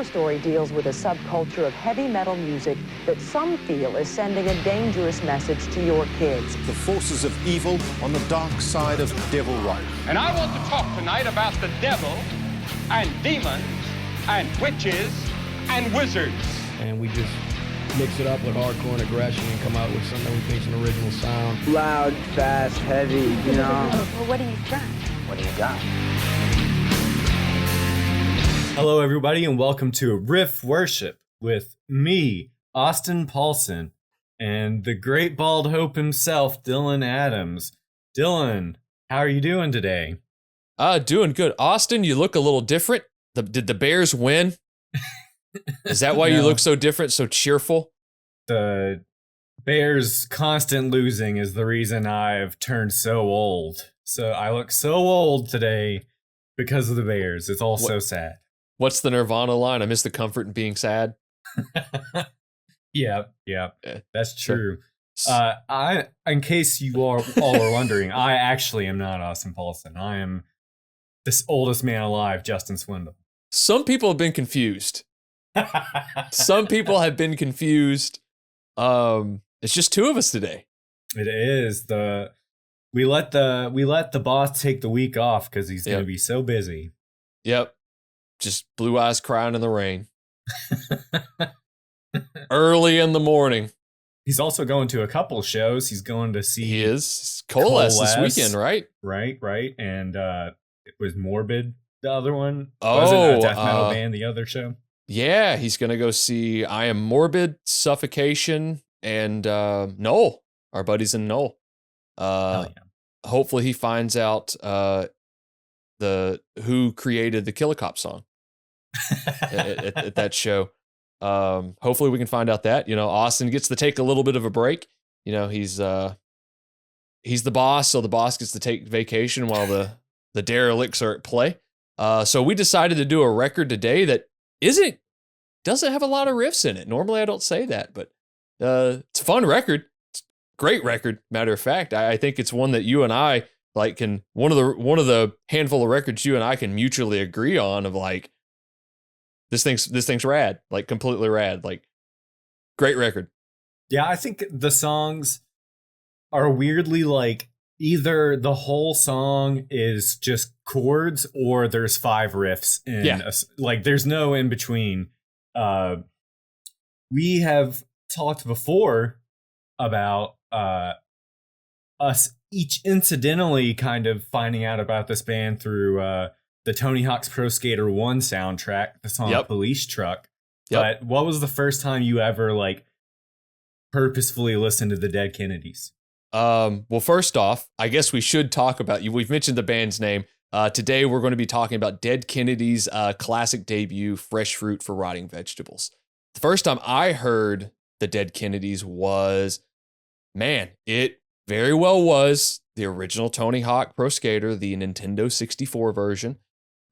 Her story deals with a subculture of heavy metal music that some feel is sending a dangerous message to your kids. The forces of evil on the dark side of devil right. And I want to talk tonight about the devil and demons and witches and wizards. And we just mix it up with hardcore and aggression and come out with something we think's an original sound. Loud, fast, heavy, you know. Well, what do you got? What do you got? Hello, everybody, and welcome to Riff Worship with me, Austin Paulson, and the great bald hope himself, Dylan Adams. Dylan, how are you doing today? Doing good. Austin, you look a little different. Did the Bears win? Is that why you look so different, so cheerful? The Bears' constant losing is the reason I've turned so old. So I look so old today because of the Bears. It's all so sad. What's the Nirvana line? I miss the comfort in being sad. Yeah, that's true. In case you all are wondering, I actually am not Austin Paulson. I am this oldest man alive, Justin Swindle. Some people have been confused. Some people have been confused. It's just two of us today. It is we let the boss take the week off because he's gonna be so busy. Yep. Just blue eyes crying in the rain. Early in the morning. He's also going to a couple shows. He's going to see. He is. Coalesce this weekend, right? Right. And it was Morbid, the other one. Oh, was it a death metal band, the other show? Yeah, he's going to go see I Am Morbid, Suffocation, and Noel. Our buddies in Noel. Hopefully he finds out who created the Kill a Cop song at that show. Hopefully we can find out that. You know, Austin gets to take a little bit of a break. You know, he's the boss, so the boss gets to take vacation while the derelicts are at play. So we decided to do a record today that doesn't have a lot of riffs in it. Normally I don't say that, but it's a fun record. It's a great record, matter of fact. I think it's one that you and I can one of the handful of records you and I can mutually agree on of like this thing's rad, like completely rad, like great record. Yeah, I think the songs are weirdly like either the whole song is just chords or there's 5 riffs in like there's no in between. We have talked before about us each incidentally kind of finding out about this band through the Tony Hawk's Pro Skater 1 soundtrack, the song Police Truck. But what was the first time you ever like purposefully listened to the Dead Kennedys? Well, first off, I guess we should talk about you. We've mentioned the band's name. Today we're going to be talking about Dead Kennedys' classic debut, Fresh Fruit for Rotting Vegetables. The first time I heard the Dead Kennedys was, it very well was the original Tony Hawk Pro Skater, the Nintendo 64 version,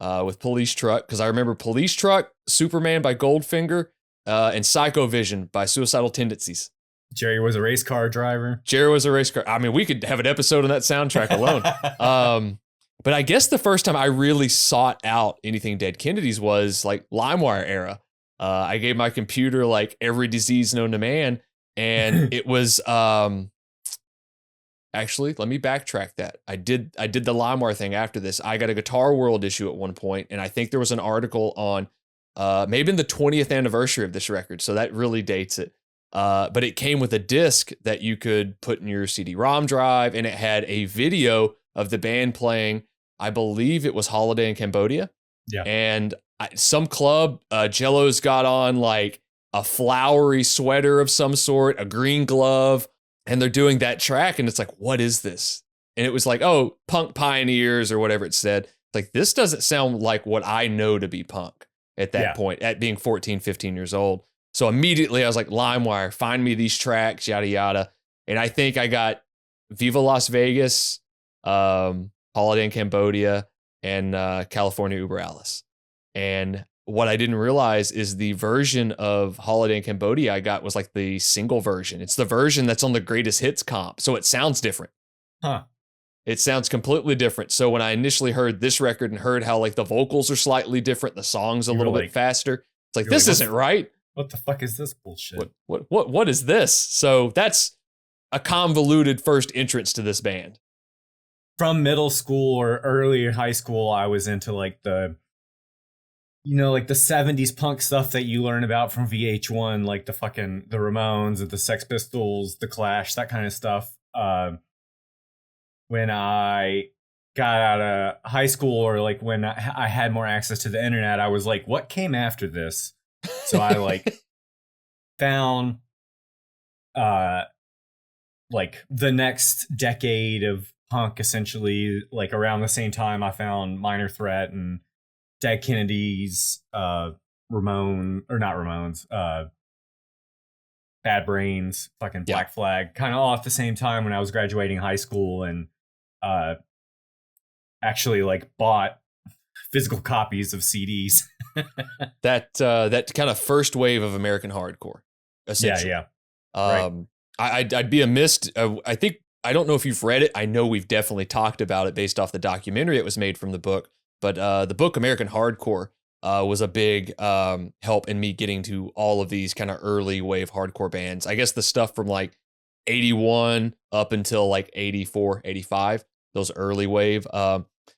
with Police Truck, because I remember Police Truck, Superman by Goldfinger, and Psycho Vision by Suicidal Tendencies. Jerry was a race car driver. I mean, we could have an episode on that soundtrack alone. But I guess the first time I really sought out anything Dead Kennedys was like LimeWire era. I gave my computer like every disease known to man, and it was actually, let me backtrack that. I did the LimeWire thing after this. I got a Guitar World issue at one point, and I think there was an article on maybe in the 20th anniversary of this record, so that really dates it. But it came with a disc that you could put in your CD-ROM drive, and it had a video of the band playing, I believe it was Holiday in Cambodia. Yeah. And some club, Jello's got on like a flowery sweater of some sort, a green glove, and they're doing that track, and it's like, what is this? And it was like, oh, punk pioneers or whatever it said. Like, this doesn't sound like what I know to be punk at that point, at being 14, 15 years old. So immediately I was like, LimeWire, find me these tracks, yada, yada. And I think I got Viva Las Vegas, Holiday in Cambodia, and California Über Alles. And what I didn't realize is the version of Holiday in Cambodia I got was like the single version. It's the version that's on the greatest hits comp. So it sounds different. Huh. It sounds completely different. So when I initially heard this record and heard how like the vocals are slightly different, the song's a little bit faster. It's like, You're this like, isn't right. What the fuck is this bullshit? What is this? So that's a convoluted first entrance to this band. From middle school or early high school, I was into like the 70s punk stuff that you learn about from VH1, like the Ramones and the Sex Pistols, the Clash, that kind of stuff. When I got out of high school, or like when I had more access to the internet, I was like, what came after this? So I like found like the next decade of punk, essentially. Like around the same time, I found Minor Threat and Dead Kennedys, Bad Brains, fucking Black Flag, kind of all at the same time when I was graduating high school, and actually like bought physical copies of CDs. That kind of first wave of American hardcore, essentially. Yeah. Right. I'd be amiss. I don't know if you've read it. I know we've definitely talked about it based off the documentary that was made from the book. But the book American Hardcore was a big help in me getting to all of these kind of early wave hardcore bands. I guess the stuff from like 81 up until like 84, 85, those early wave.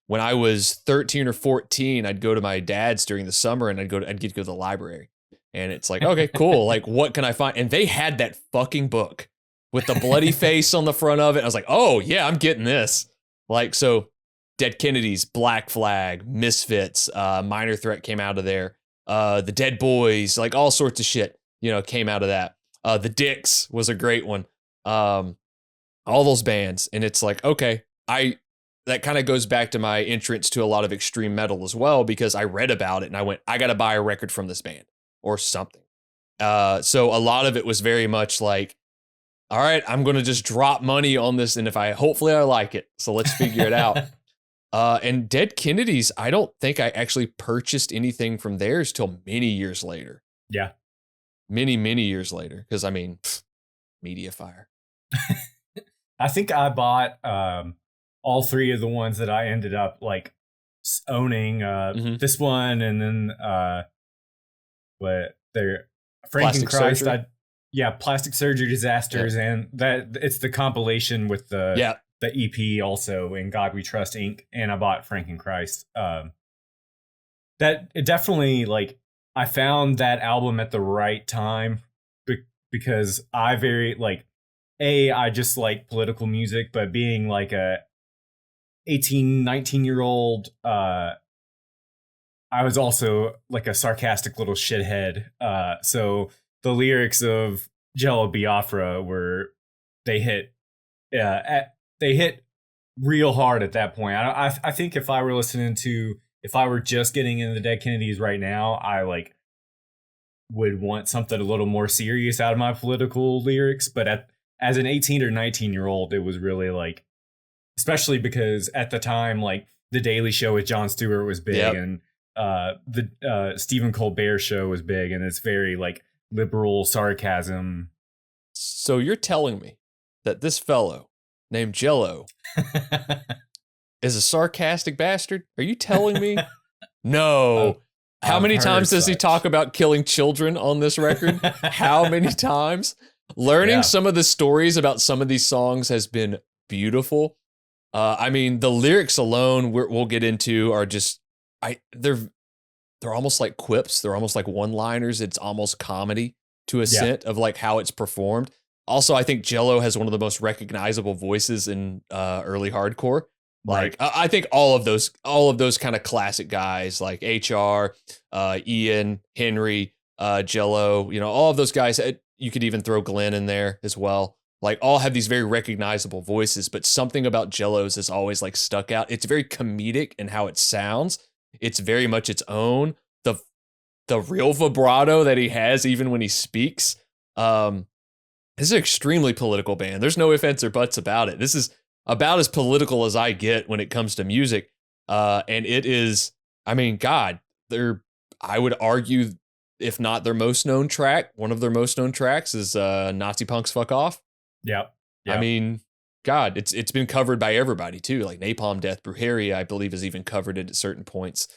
When I was 13 or 14, I'd go to my dad's during the summer, and I'd get to go to the library. And it's like, okay, cool. Like, what can I find? And they had that fucking book with the bloody face on the front of it. I was like, oh yeah, I'm getting this. Like, so Dead Kennedys, Black Flag, Misfits, Minor Threat came out of there. The Dead Boys, like all sorts of shit, came out of that. The Dicks was a great one. All those bands. And it's like, okay, that kind of goes back to my entrance to a lot of extreme metal as well, because I read about it and I went, I got to buy a record from this band or something. So a lot of it was very much like, all right, I'm going to just drop money on this. And hopefully I like it. So let's figure it out. And Dead Kennedys, I don't think I actually purchased anything from theirs till many years later. Yeah. Many, many years later. Because, media fire. I think I bought all three of the ones that I ended up like owning. This one, and then Frankenchrist. Plastic Surgery Disasters, and that it's the compilation with the EP also, in God We Trust Inc. And I bought Frankenchrist. That it definitely, like, I found that album at the right time because I just like political music, but being like a 18, 19-year-old, I was also like a sarcastic little shithead. So the lyrics of Jello Biafra they hit real hard at that point. I think if I were just getting into the Dead Kennedys right now, I like would want something a little more serious out of my political lyrics. But as an 18 or 19-year-old, it was really like, especially because at the time, like The Daily Show with Jon Stewart was big, and the Stephen Colbert Show was big, and it's very like liberal sarcasm. So you're telling me that this fellow named Jello is a sarcastic bastard? Are you telling me? No. How many times does he talk about killing children on this record? How many times? Learning some of the stories about some of these songs has been beautiful. The lyrics alone we'll get into are just they're almost like quips. They're almost like one-liners. It's almost comedy to a scent of like how it's performed. Also, I think Jello has one of the most recognizable voices in early hardcore. Like, I think all of those kind of classic guys like HR, Ian, Henry, Jello, all of those guys. You could even throw Glenn in there as well. Like, all have these very recognizable voices, but something about Jello's has always like stuck out. It's very comedic in how it sounds. It's very much its own. The real vibrato that he has, even when he speaks. This is an extremely political band. There's no ifs, ands, or buts about it. This is about as political as I get when it comes to music. And it is, I would argue, if not their most known track, one of their most known tracks is Nazi Punks Fuck Off. Yep. It's been covered by everybody too. Like Napalm Death, Brujeria, I believe, has even covered it at certain points.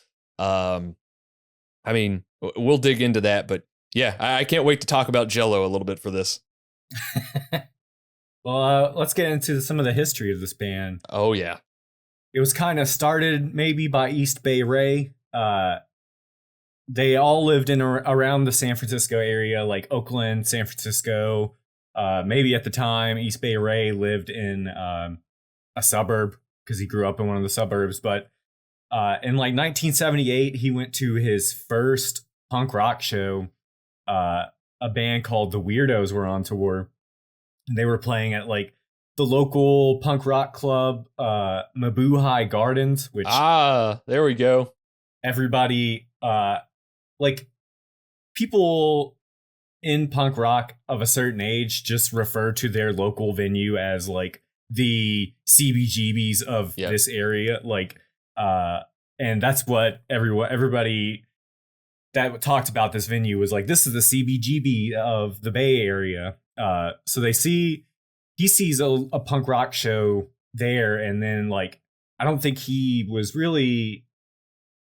I mean, we'll dig into that, but yeah, I can't wait to talk about Jello a little bit for this. Well, let's get into some of the history of this band. Oh yeah. It was kind of started maybe by East Bay Ray. They all lived in around the San Francisco area, like Oakland, San Francisco. Maybe at the time, East Bay Ray lived in a suburb because he grew up in one of the suburbs. But in like 1978, he went to his first punk rock show. A band called The Weirdos were on tour. They were playing at like the local punk rock club, Mabuhay Gardens, which there we go. Everybody, like people in punk rock of a certain age just refer to their local venue as like the CBGBs of this area. Like, and that's what everybody that talked about this venue was like, this is the CBGB of the Bay Area. So he sees a punk rock show there, and then like I don't think he was really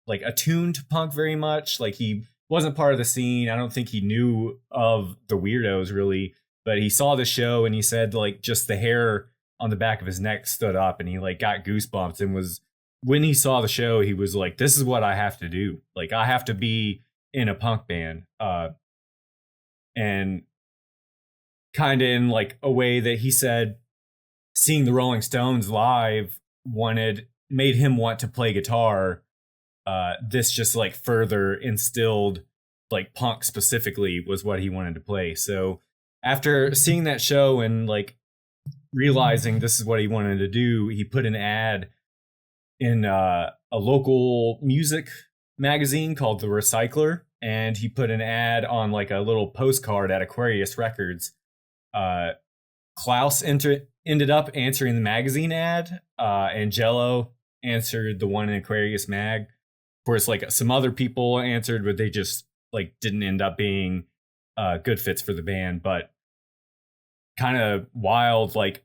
like attuned to punk very much. Like he wasn't part of the scene. I don't think he knew of the Weirdos really, but he saw the show and he said like just the hair on the back of his neck stood up and he like got goosebumps, and was when he saw the show he was like, this is what I have to do. Like I have to be in a punk band. And kind of in like a way that he said seeing the Rolling Stones live made him want to play guitar. This just like further instilled like punk specifically was what he wanted to play. So after seeing that show and like realizing this is what he wanted to do, he put an ad in a local music magazine called The Recycler, and he put an ad on like a little postcard at Aquarius Records. Klaus ended up answering the magazine ad, and Jello answered the one in Aquarius Mag. Of course, like some other people answered, but they just like didn't end up being good fits for the band. But kind of wild. Like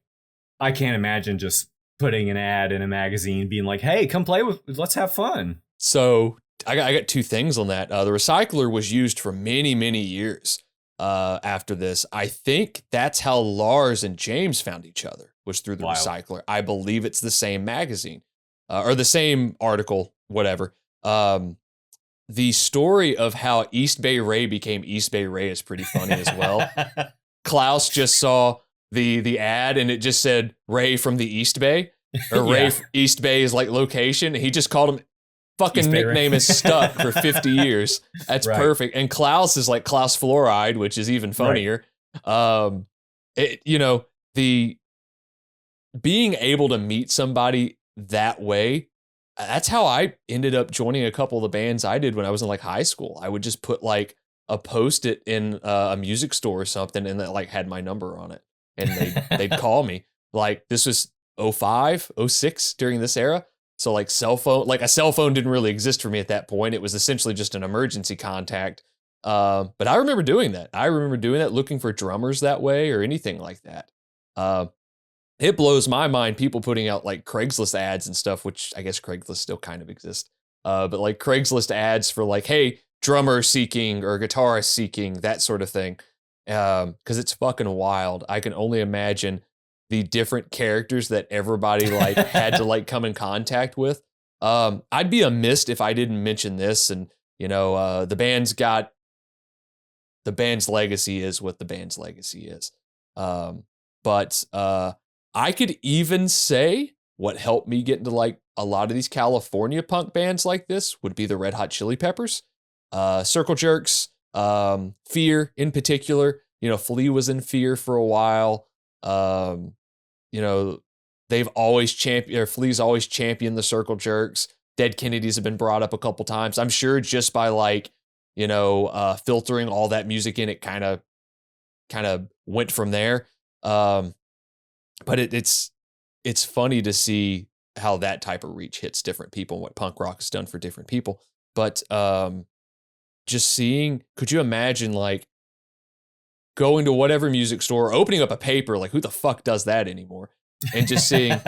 I can't imagine just putting an ad in a magazine being like, hey, come play let's have fun. So I got two things on that. The Recycler was used for many, many years after this. I think that's how Lars and James found each other, was through the Recycler. I believe it's the same magazine or the same article, whatever. The story of how East Bay Ray became East Bay Ray is pretty funny as well. Klaus just saw the ad and it just said Ray from the East Bay, or Ray East Bay is like location. He just called him. Fucking nickname is stuck for 50 years. That's perfect. And Klaus is like Klaus Fluoride, which is even funnier. The being able to meet somebody that way, that's how I ended up joining a couple of the bands I did when I was in like high school. I would just put like a Post-it in a music store or something, and that like had my number on it, and they'd call me. Like this was 05, 06 during this era. So like a cell phone didn't really exist for me at that point. It was essentially just an emergency contact. But I remember doing that. Looking for drummers that way or anything like that. It blows my mind, people putting out like Craigslist ads and stuff, which I guess Craigslist still kind of exists. But like Craigslist ads for like, hey, drummer seeking or guitarist seeking, that sort of thing. Because it's fucking wild. I can only imagine the different characters that everybody like had to like come in contact with. I'd be amiss if I didn't mention this. And, the band's legacy is what the band's legacy is. But I could even say what helped me get into like a lot of these California punk bands like this would be the Red Hot Chili Peppers, Circle Jerks, Fear in particular. Flea was in Fear for a while. They've always Flea's always championed the Circle Jerks. Dead Kennedys have been brought up a couple times. I'm sure just by like, filtering all that music in, it kind of went from there. But it's funny to see how that type of reach hits different people and what punk rock has done for different people. But just seeing, could you imagine like going to whatever music store, opening up a paper, like who the fuck does that anymore? And just seeing,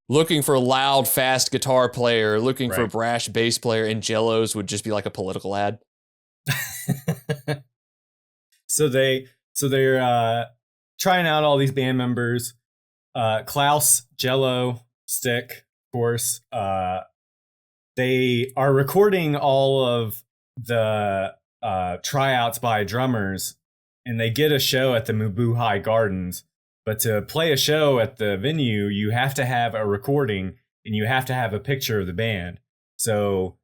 looking for a loud, fast guitar player, looking for a Right. brash bass player, and Jello's would just be like a political ad. So they're trying out all these band members. Klaus, Jello, Stick, of course. They are recording all of the tryouts by drummers, and they get a show at the Mabuhay Gardens. But to play a show at the venue, you have to have a recording and you have to have a picture of the band. So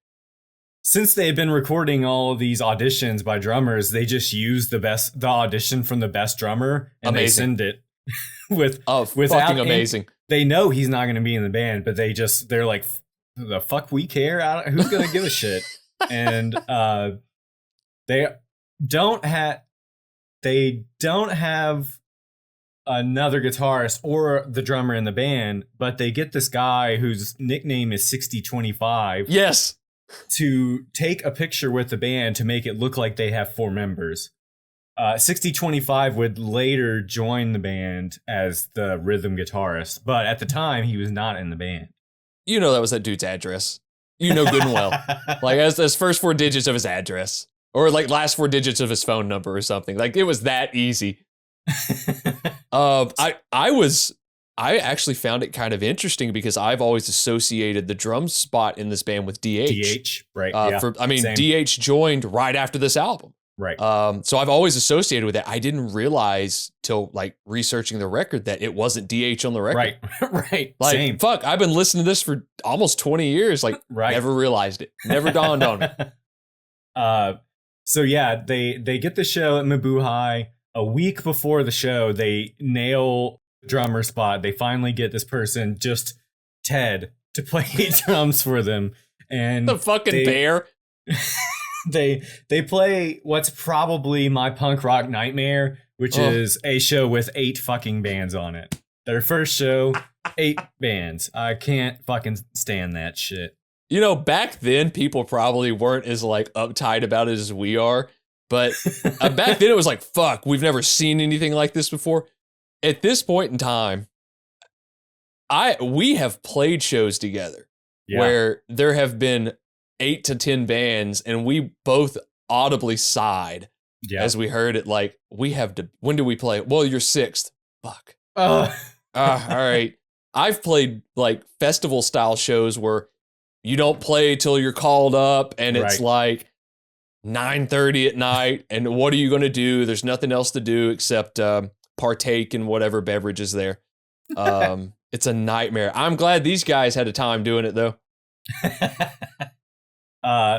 since they've been recording all of these auditions by drummers, they just use the audition from the best drummer and they send it without fucking amazing. They know he's not going to be in the band, but they're like, the fuck we care? Who's going to give a shit? And they don't have another guitarist or the drummer in the band, but they get this guy whose nickname is 6025. Yes. To take a picture with the band to make it look like they have 4 members. 6025 would later join the band as the rhythm guitarist, but at the time he was not in the band. You know that was that dude's address. You know good and well. Like as first 4 digits of his address. Or like last 4 digits of his phone number or something. Like it was that easy. I actually found it kind of interesting because I've always associated the drum spot in this band with DH. DH, right? Same. DH joined right after this album. Right. So I've always associated with it. I didn't realize till like researching the record that it wasn't DH on the record. Right. Like, Same. fuck, I've been listening to this for almost 20 years. Like, never realized it. Never dawned on me. So yeah, they get the show at Mabuhay. A week before the show, they nail the drummer spot. They finally get this person, just Ted, to play drums for them. And the fucking bear. They play what's probably my punk rock nightmare, which is a show with 8 fucking bands on it. Their first show, 8 bands. I can't fucking stand that shit. You know, back then people probably weren't as like uptight about it as we are. But back then it was like, fuck, we've never seen anything like this before. At this point in time, we have played shows together where there have been 8 to 10 bands and we both audibly sighed as we heard it. Like, when do we play? Well, you're 6th. Fuck. All right. I've played like festival style shows where you don't play till you're called up and it's like 9:30 at night, and what are you going to do? There's nothing else to do except partake in whatever beverage is there. It's a nightmare. I'm glad these guys had a time doing it though.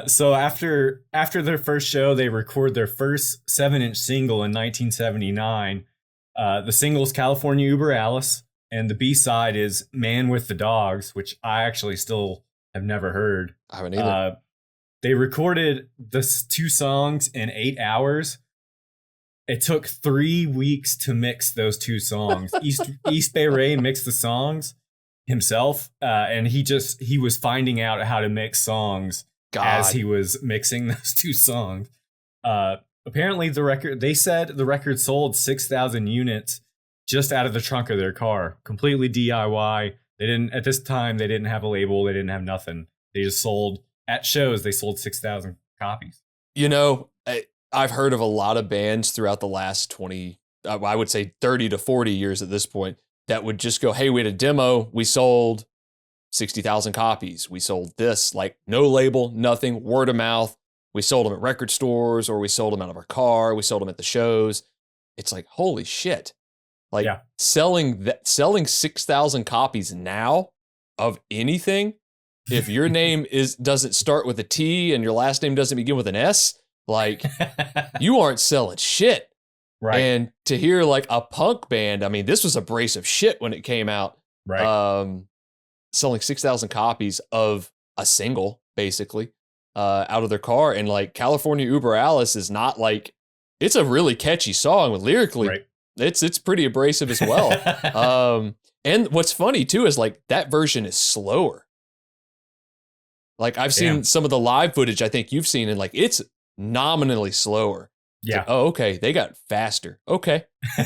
So after their first show, they record their first 7-inch single in 1979. The single is California Über Alice, and the B-side is Man with the Dogs, which I actually still have never heard. I haven't either. They recorded the 2 songs in 8 hours. It took 3 weeks to mix those 2 songs. East Bay Ray mixed the songs himself, and he was finding out how to mix songs as he was mixing those 2 songs. Apparently, they said the record sold 6,000 units just out of the trunk of their car, completely DIY. At this time, they didn't have a label. They didn't have nothing. They just sold. At shows, they sold 6,000 copies. You know, I've heard of a lot of bands throughout the last 20, I would say 30 to 40 years at this point, that would just go, hey, we had a demo. We sold 60,000 copies. We sold this, like no label, nothing, word of mouth. We sold them at record stores or we sold them out of our car. We sold them at the shows. It's like, holy shit. Like selling 6,000 copies now of anything, if your name doesn't start with a T and your last name doesn't begin with an S, like you aren't selling shit. Right. And to hear like a punk band, I mean, this was a brace of shit when it came out. Right. Selling 6,000 copies of a single, basically, out of their car. And like California Über Alice is not like, it's a really catchy song with lyrically. It's pretty abrasive as well. And what's funny too is like that version is slower. Like I've seen some of the live footage I think you've seen, and like it's nominally slower. Yeah. Oh, okay. They got faster. Okay.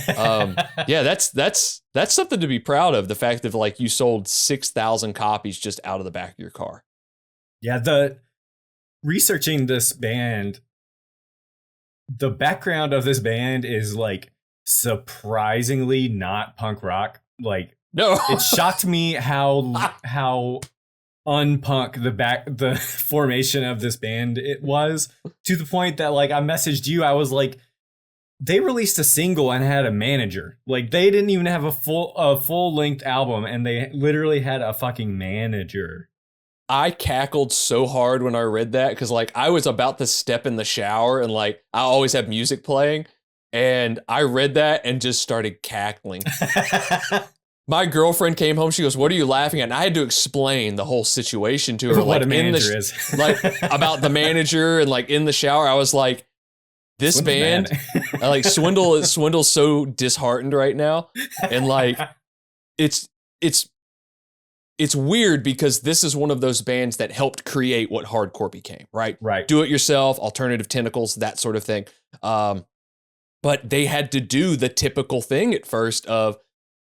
Yeah, that's something to be proud of. The fact that like you sold 6,000 copies just out of the back of your car. Yeah. Researching this band, the background of this band is like surprisingly not punk rock. Like, No, it shocked me how unpunk the formation of this band it was, to the point that like I messaged you. I was like, they released a single and had a manager. Like, they didn't even have a full length album, and they literally had a fucking manager. I cackled so hard when I read that because like I was about to step in the shower and like I always have music playing, and I read that and just started cackling. My girlfriend came home. She goes, "What are you laughing at?" And I had to explain the whole situation to her, What like a manager in is. like about the manager, and like in the shower, I was like, "This Swindle's band, like Swindle's so disheartened right now," and like it's weird because this is one of those bands that helped create what hardcore became, right? Right. Do it yourself, alternative tentacles, that sort of thing. But they had to do the typical thing at first of,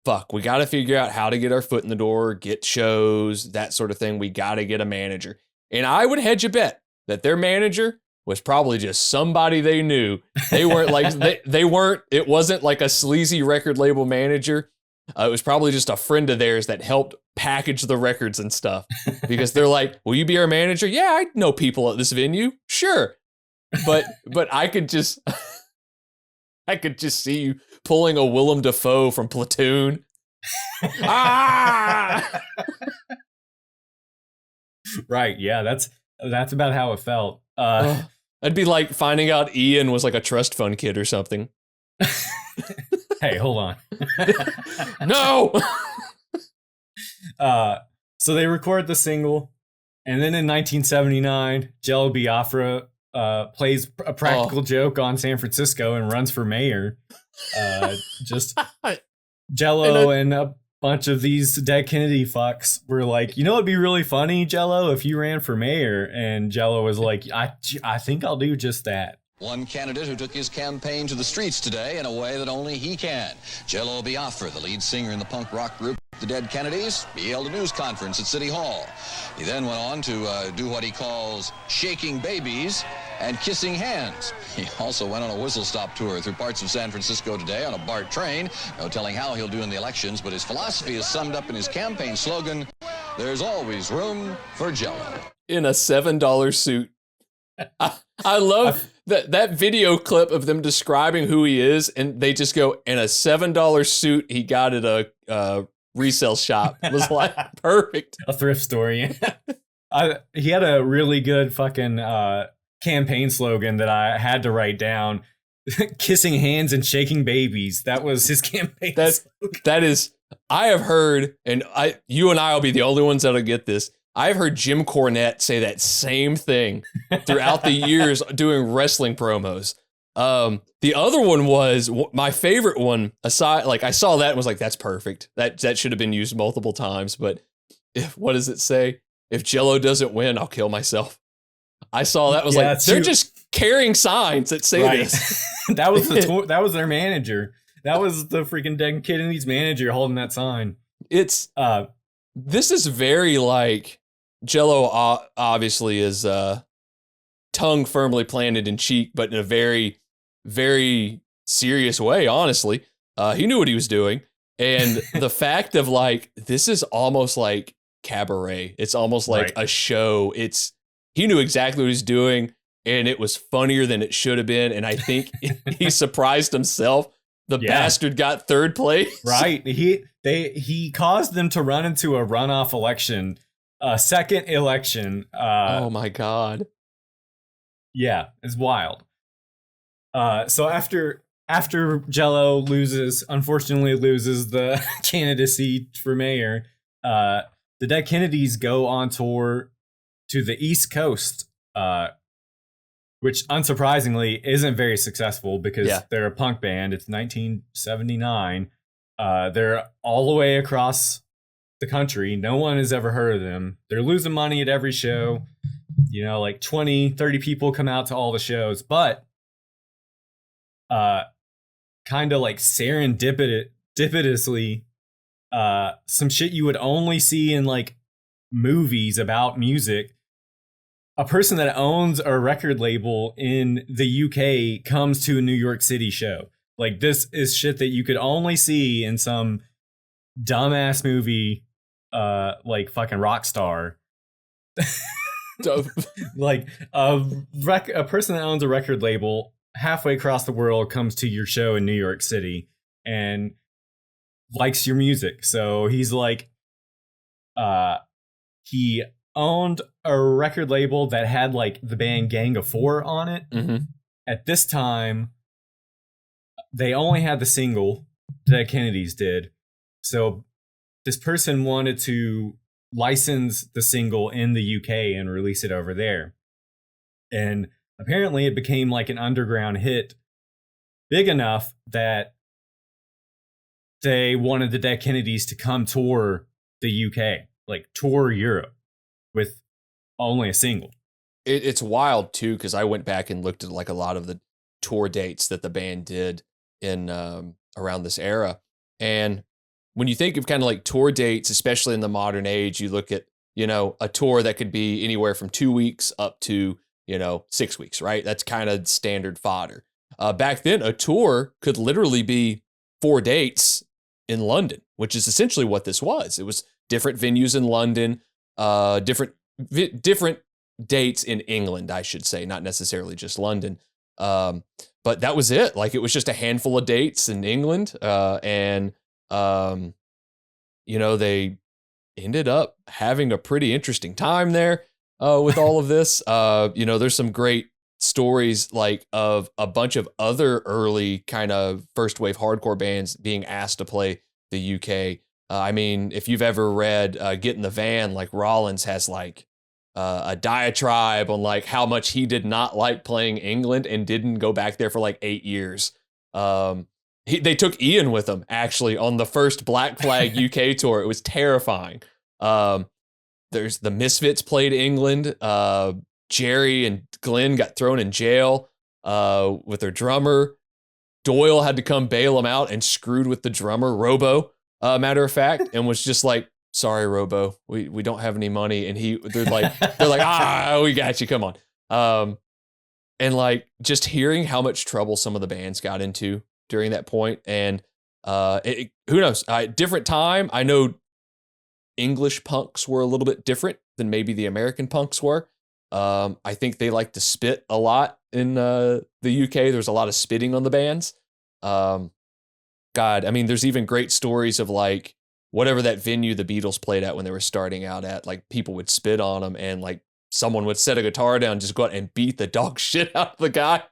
fuck, we got to figure out how to get our foot in the door, get shows, that sort of thing. We got to get a manager. And I would hedge a bet that their manager was probably just somebody they knew. They weren't like, it wasn't like a sleazy record label manager. It was probably just a friend of theirs that helped package the records and stuff, because they're like, will you be our manager? Yeah, I know people at this venue. Sure. But I could just see you pulling a Willem Dafoe from Platoon. Ah! Right. Yeah. That's about how it felt. I'd be like finding out Ian was like a trust fund kid or something. Hey, hold on. No. So they record the single, and then in 1979, Jello Biafra plays a practical joke on San Francisco and runs for mayor. Just Jello and a bunch of these dead Kennedy fucks were like, you know, it'd be really funny, Jello, if you ran for mayor. And Jello was like, I think I'll do just that. One candidate who took his campaign to the streets today in a way that only he can. Jello Biafra, the lead singer in the punk rock group The Dead Kennedys, he held a news conference at City Hall. He then went on to do what he calls shaking babies and kissing hands. He also went on a whistle-stop tour through parts of San Francisco today on a BART train. No telling how he'll do in the elections, but his philosophy is summed up in his campaign slogan, "There's always room for Jello." In a $7 suit. I love that video clip of them describing who he is, and they just go, in a $7 suit he got at a resale shop. It was like perfect. A thrift store. Yeah. He had a really good fucking campaign slogan that I had to write down. Kissing hands and shaking babies. That was his campaign slogan. That is, I have heard, and you and I will be the only ones that'll get this. I've heard Jim Cornette say that same thing throughout the years doing wrestling promos. The other one was my favorite one. Aside, like I saw that and was like, "That's perfect. That should have been used multiple times." But what does it say? If Jello doesn't win, I'll kill myself. I saw that. Was like they're just carrying signs that say this. That was that was their manager. That was the freaking Dead Kennedy's manager holding that sign. It's this is very like Jello obviously is tongue firmly planted in cheek, but in a very, very serious way, honestly. He knew what he was doing. And the fact of like, this is almost like cabaret. It's almost like a show. He knew exactly what he's doing, and it was funnier than it should have been. And I think he surprised himself. The bastard got third place. Right. He caused them to run into a runoff election, a second election. Oh my God. Yeah, it's wild. So after Jello unfortunately loses the candidacy for mayor, the Dead Kennedys go on tour to the East Coast, which unsurprisingly isn't very successful because they're a punk band. It's 1979. They're all the way across the country. No one has ever heard of them. They're losing money at every show. You know, like 20, 30 people come out to all the shows. But kind of like serendipitously some shit you would only see in like movies about music. A person that owns a record label in the UK comes to a New York City show. Like, this is shit that you could only see in some dumbass movie, like fucking Rockstar. Like a person that owns a record label halfway across the world comes to your show in New York City and likes your music. So he's like, he owned a record label that had like the band Gang of Four on it. Mm-hmm. At this time, they only had the single that Kennedy's did. So this person wanted to license the single in the UK and release it over there. And apparently it became like an underground hit big enough that they wanted the Dead Kennedys to come tour the UK, like tour Europe with only a single. It's wild too, because I went back and looked at like a lot of the tour dates that the band did in around this era. And when you think of kind of like tour dates, especially in the modern age, you look at, you know, a tour that could be anywhere from 2 weeks up to, 6 weeks, right? That's kind of standard fodder. Back then, a tour could literally be 4 dates in London, which is essentially what this was. It was different venues in London, different dates in England, I should say, not necessarily just London. But that was it. Like, it was just a handful of dates in England, and they ended up having a pretty interesting time there with all of this. There's some great stories like of a bunch of other early kind of first wave hardcore bands being asked to play the UK. If you've ever read Get in the Van, like Rollins has like a diatribe on like how much he did not like playing England and didn't go back there for like 8 years. They took Ian with them actually on the first Black Flag UK tour. It was terrifying. There's the Misfits played England. Jerry and Glenn got thrown in jail with their drummer. Doyle had to come bail them out and screwed with the drummer, Robo, matter of fact, and was just like, sorry, Robo, we don't have any money. And they're like, we got you, come on. And like just hearing how much trouble some of the bands got into during that point, and who knows, different time. I know English punks were a little bit different than maybe the American punks were. I think they like to spit a lot in the UK. There's a lot of spitting on the bands. There's even great stories of like whatever that venue the Beatles played at when they were starting out at, like people would spit on them, and like someone would set a guitar down, just go out and beat the dog shit out of the guy.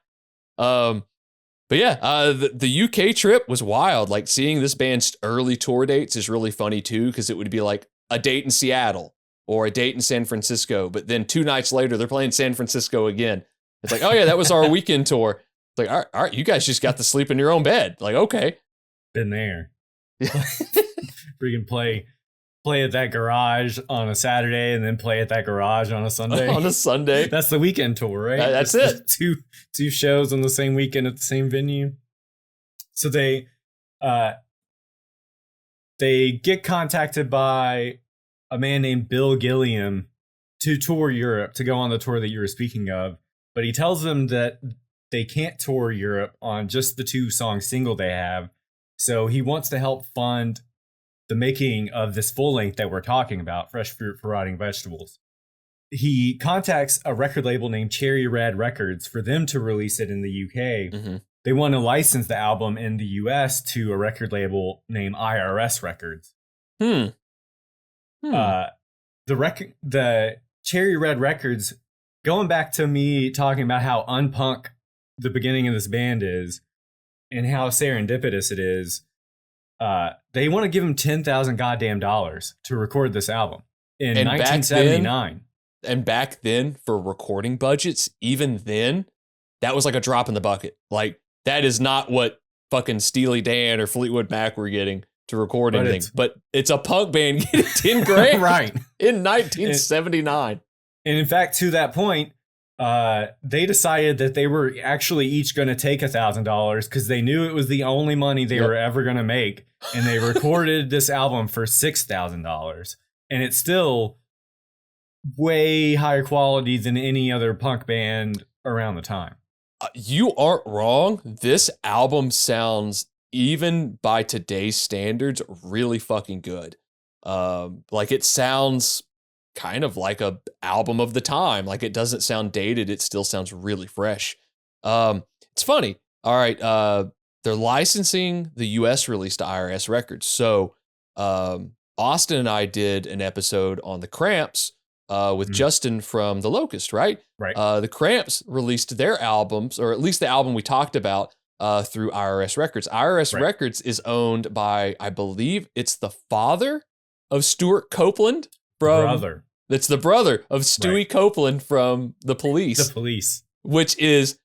The UK trip was wild. Like seeing this band's early tour dates is really funny too, because it would be like a date in Seattle or a date in San Francisco, but then 2 nights later they're playing San Francisco again. It's like, oh yeah, that was our weekend tour. It's like, all right, you guys just got to sleep in your own bed. Like, okay. Been there. Freaking play at that garage on a Saturday and then play at that garage on a Sunday. On a Sunday. That's the weekend tour, right? That's it. Two shows on the same weekend at the same venue. So they get contacted by a man named Bill Gilliam to tour Europe, to go on the tour that you were speaking of. But he tells them that they can't tour Europe on just the 2-song single they have. So he wants to help fund the making of this full length that we're talking about, Fresh Fruit for Rotting Vegetables. He contacts a record label named Cherry Red Records for them to release it in the UK. Mm-hmm. They want to license the album in the US to a record label named IRS Records. The Cherry Red Records, going back to me talking about how unpunk the beginning of this band is and how serendipitous it is, they want to give him $10,000 goddamn dollars to record this album in 1979. And back then, for recording budgets, even then, that was like a drop in the bucket. Like, that is not what fucking Steely Dan or Fleetwood Mac were getting to record anything. But it's a punk band getting 10 grand right in 1979. And in fact, to that point, they decided that they were actually each going to take $1,000 because they knew it was the only money they were ever going to make. And they recorded this album for $6,000. And it's still way higher quality than any other punk band around the time. You aren't wrong. This album sounds, even by today's standards, really fucking good. Like it sounds kind of like a album of the time. Like it doesn't sound dated. It still sounds really fresh. It's funny. All right. They're licensing the US release to IRS Records. So Austin and I did an episode on the Cramps with Justin from The Locust, right? Right. The Cramps released their albums, or at least the album we talked about, through IRS Records. IRS Records is owned by, I believe it's the father of Stuart Copeland. It's the brother of Stewie Copeland from The Police. The Police. Which is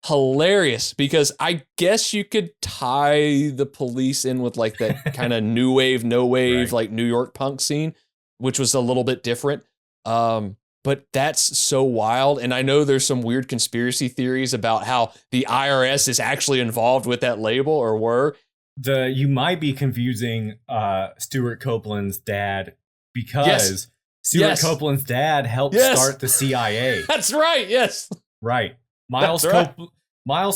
hilarious because I guess you could tie The Police in with like that kind of new wave, no wave, like New York punk scene, which was a little bit different. But that's so wild. And I know there's some weird conspiracy theories about how the IRS is actually involved with that label or were. You might be confusing Stuart Copeland's dad because Stuart Copeland's dad helped start the CIA. That's right. Yes. Right. Miles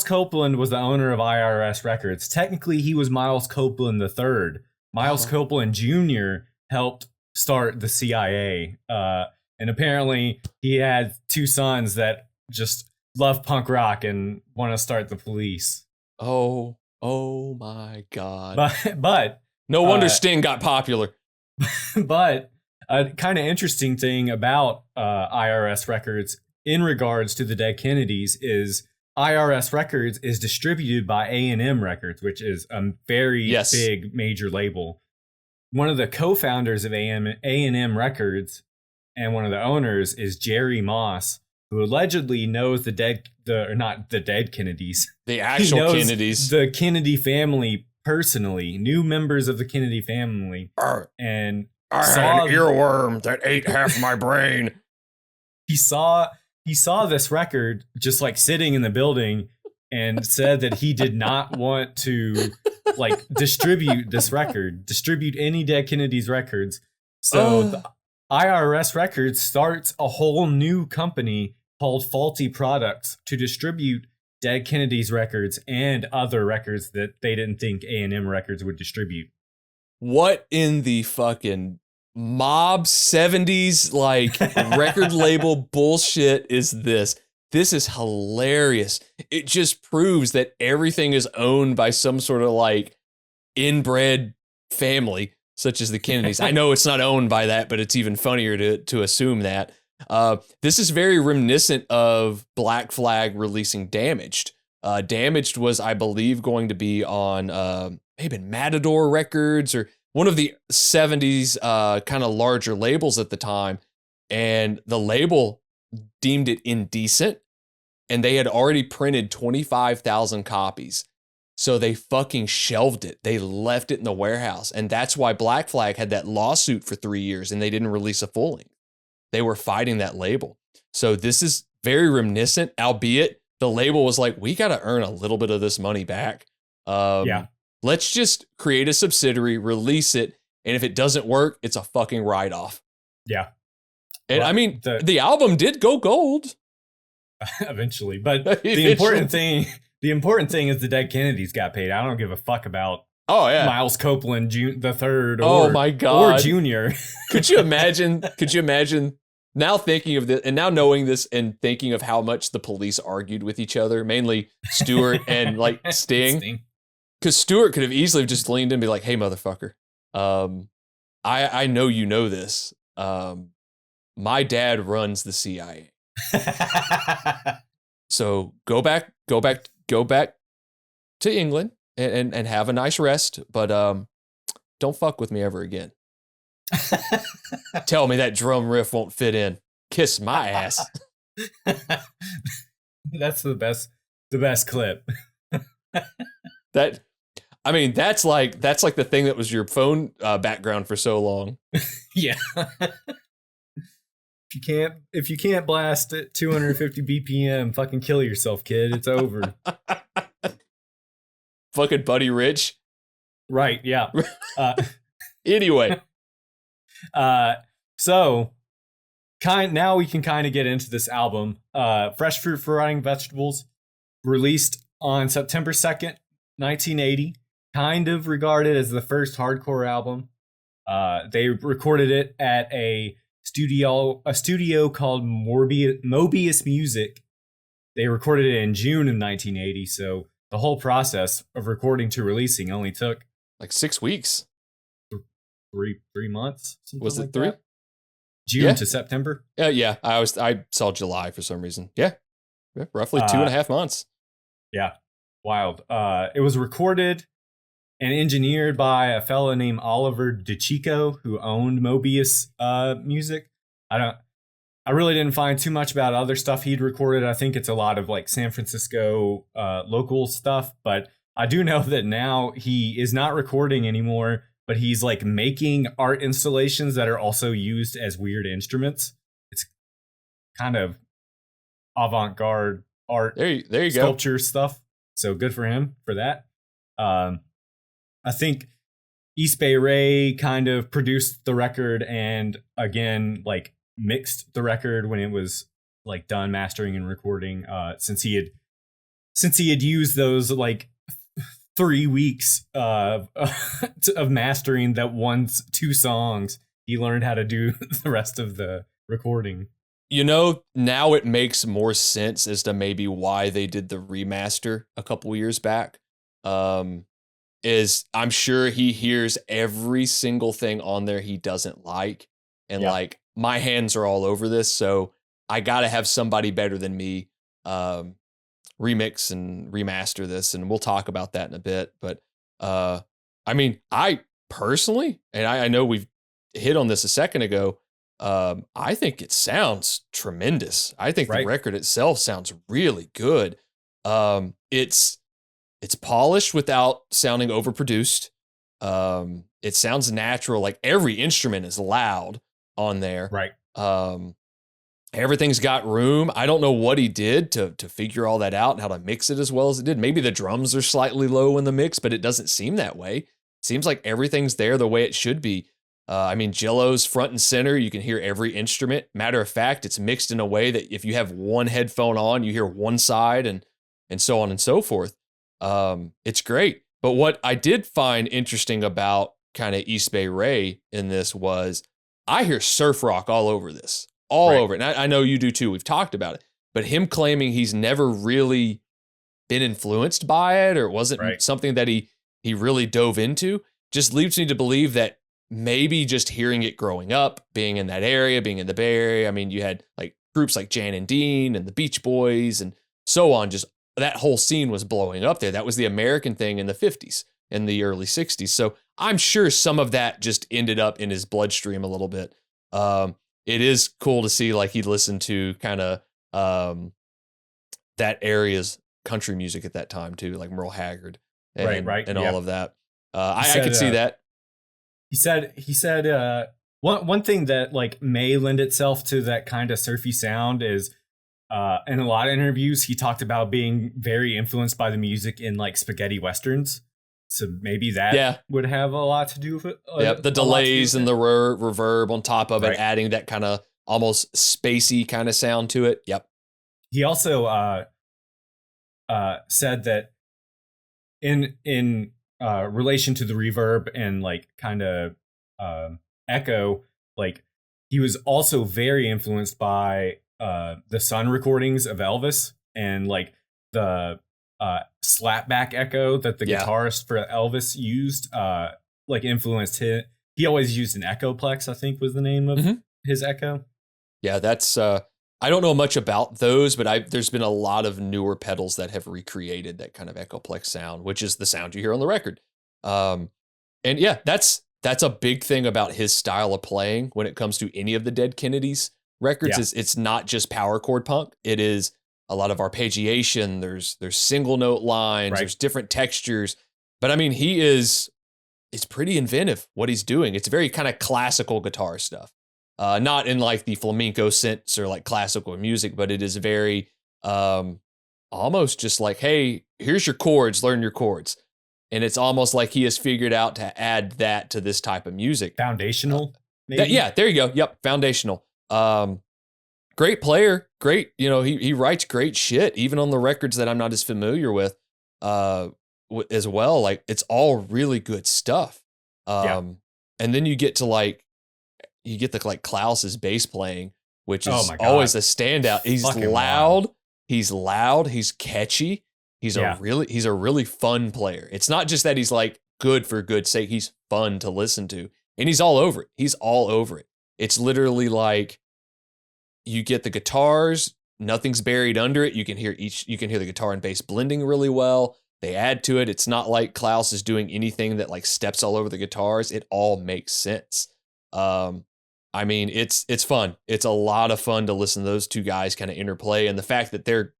Copeland was the owner of IRS Records. Technically, he was Miles Copeland III. Miles Copeland Jr. helped start the CIA. And apparently, he had two sons that just love punk rock and want to start the Police. Oh my God. But no wonder Sting got popular. But a kind of interesting thing about IRS Records in regards to the Dead Kennedys is IRS Records is distributed by A&M Records, which is a very big major label. One of the co-founders of A&M Records and one of the owners is Jerry Moss, who allegedly knows not the dead Kennedys. The actual Kennedys. The Kennedy family personally, new members of the Kennedy family. And I had an earworm that ate half my brain. He saw this record just like sitting in the building and said that he did not want to like distribute any Dead Kennedys records. So the IRS Records starts a whole new company called Faulty Products to distribute Dead Kennedys records and other records that they didn't think A&M Records would distribute. What in the fucking mob 70s like record label bullshit is this? This is hilarious. It just proves that everything is owned by some sort of like inbred family, such as the Kennedys. I know it's not owned by that, but it's even funnier to assume that. This is very reminiscent of Black Flag releasing Damaged. Damaged was, I believe, going to be on maybe Matador Records or one of the 70s kind of larger labels at the time. And the label deemed it indecent. And they had already printed 25,000 copies. So they fucking shelved it. They left it in the warehouse. And that's why Black Flag had that lawsuit for 3 years and they didn't release a full length. They were fighting that label. So this is very reminiscent, albeit the label was like, we got to earn a little bit of this money back. Let's just create a subsidiary, release it. And if it doesn't work, it's a fucking write-off. Yeah. And well, I mean, the album did go gold. Eventually. But the important thing is the Dead Kennedys got paid. I don't give a fuck about Miles Copeland the third or my God. Or Junior. Could you imagine now thinking of this and now knowing this and thinking of how much the Police argued with each other, mainly Stewart and like Sting. Because Stewart could have easily just leaned in and be like, hey, motherfucker, I know you know this. My dad runs the CIA. So go back to England and have a nice rest, but don't fuck with me ever again. Tell me that drum riff won't fit in. Kiss my ass. That's the best clip. That's like the thing that was your phone background for so long. Yeah. if you can't blast at 250 BPM, fucking kill yourself, kid. It's over. Fucking Buddy Rich. Right, yeah. Anyway. So now we can kind of get into this album. Fresh Fruit for Rotting Vegetables, released on September 2nd, 1980, kind of regarded as the first hardcore album. They recorded it at a studio called Mobius Music. They recorded it in June of 1980, so the whole process of recording to releasing only took like 6 weeks. 3 months. Was it like 3? That. June to September. Yeah. I saw July for some reason. Yeah, roughly 2.5 months. Yeah, wild. It was recorded and engineered by a fellow named Oliver DeChico, who owned Mobius Music. I really didn't find too much about other stuff he'd recorded. I think it's a lot of like San Francisco local stuff, but I do know that now he is not recording anymore, but he's like making art installations that are also used as weird instruments. It's kind of avant-garde art. There you sculpture stuff. So good for him for that. I think East Bay Ray kind of produced the record and again like mixed the record when it was like done mastering and recording. Since he had used those like 3 weeks of mastering that 2 songs, he learned how to do the rest of the recording. You know, now it makes more sense as to maybe why they did the remaster a couple years back. Is I'm sure he hears every single thing on there he doesn't like. And like, my hands are all over this, so I got to have somebody better than me remix and remaster this. And we'll talk about that in a bit. But I mean, I personally, and I know we've hit on this a second ago, I think it sounds tremendous. I think the record itself sounds really good. It's polished without sounding overproduced. It sounds natural. Like every instrument is loud on there. Right. Everything's got room. I don't know what he did to figure all that out and how to mix it as well as it did. Maybe the drums are slightly low in the mix, but it doesn't seem that way. It seems like everything's there the way it should be. I mean, Jello's front and center. You can hear every instrument. Matter of fact, it's mixed in a way that if you have one headphone on, you hear one side and so on and so forth. It's great. But what I did find interesting about kind of East Bay Ray in this was I hear surf rock all over this, over it. And I know you do too. We've talked about it, but him claiming he's never really been influenced by it or it wasn't something that he really dove into just leads me to believe that maybe just hearing it growing up, being in that area, being in the Bay Area. I mean, you had like groups like Jan and Dean and the Beach Boys and so on. Just that whole scene was blowing up there. That was the American thing in the 50s and the early 60s. So I'm sure some of that just ended up in his bloodstream a little bit. It is cool to see like he listened to kind of that area's country music at that time too, like Merle Haggard and all of that. I could see that. He said one thing that like may lend itself to that kind of surfy sound is in a lot of interviews he talked about being very influenced by the music in like spaghetti westerns. So maybe that would have a lot to do with it. The delays and the reverb on top of it, adding that kind of almost spacey kind of sound to it. Yep. He also said that in relation to the reverb and like kind of echo, like he was also very influenced by the Sun recordings of Elvis and like the slapback echo that the guitarist for Elvis used, like influenced him. He always used an Echoplex, I think was the name of his echo. Yeah, that's I don't know much about those, but there's been a lot of newer pedals that have recreated that kind of Echoplex sound, which is the sound you hear on the record. And yeah, that's a big thing about his style of playing when it comes to any of the Dead Kennedys records. It's not just power chord punk. It is a lot of arpeggiation. There's single note lines. There's different textures. But I mean, it's pretty inventive what he's doing. It's very kind of classical guitar stuff. Not in like the flamenco sense or like classical music, but it is very almost just like, hey, here's your chords, learn your chords. And it's almost like he has figured out to add that to this type of music. Foundational, maybe? Yeah, there you go. Yep, foundational. Great player, great. You know, he writes great shit, even on the records that I'm not as familiar with, as well. Like it's all really good stuff. And then you get to like Klaus's bass playing, which is always a standout. He's Fucking loud. wild. He's loud. He's catchy. He's a really fun player. It's not just that he's like good for good's sake. He's fun to listen to, and he's all over it. He's all over it. It's literally like you get the guitars, nothing's buried under it. You can hear the guitar and bass blending really well. They add to it. It's not like Klaus is doing anything that like steps all over the guitars. It all makes sense. I mean, it's fun. It's a lot of fun to listen to those two guys kind of interplay, and the fact that they're,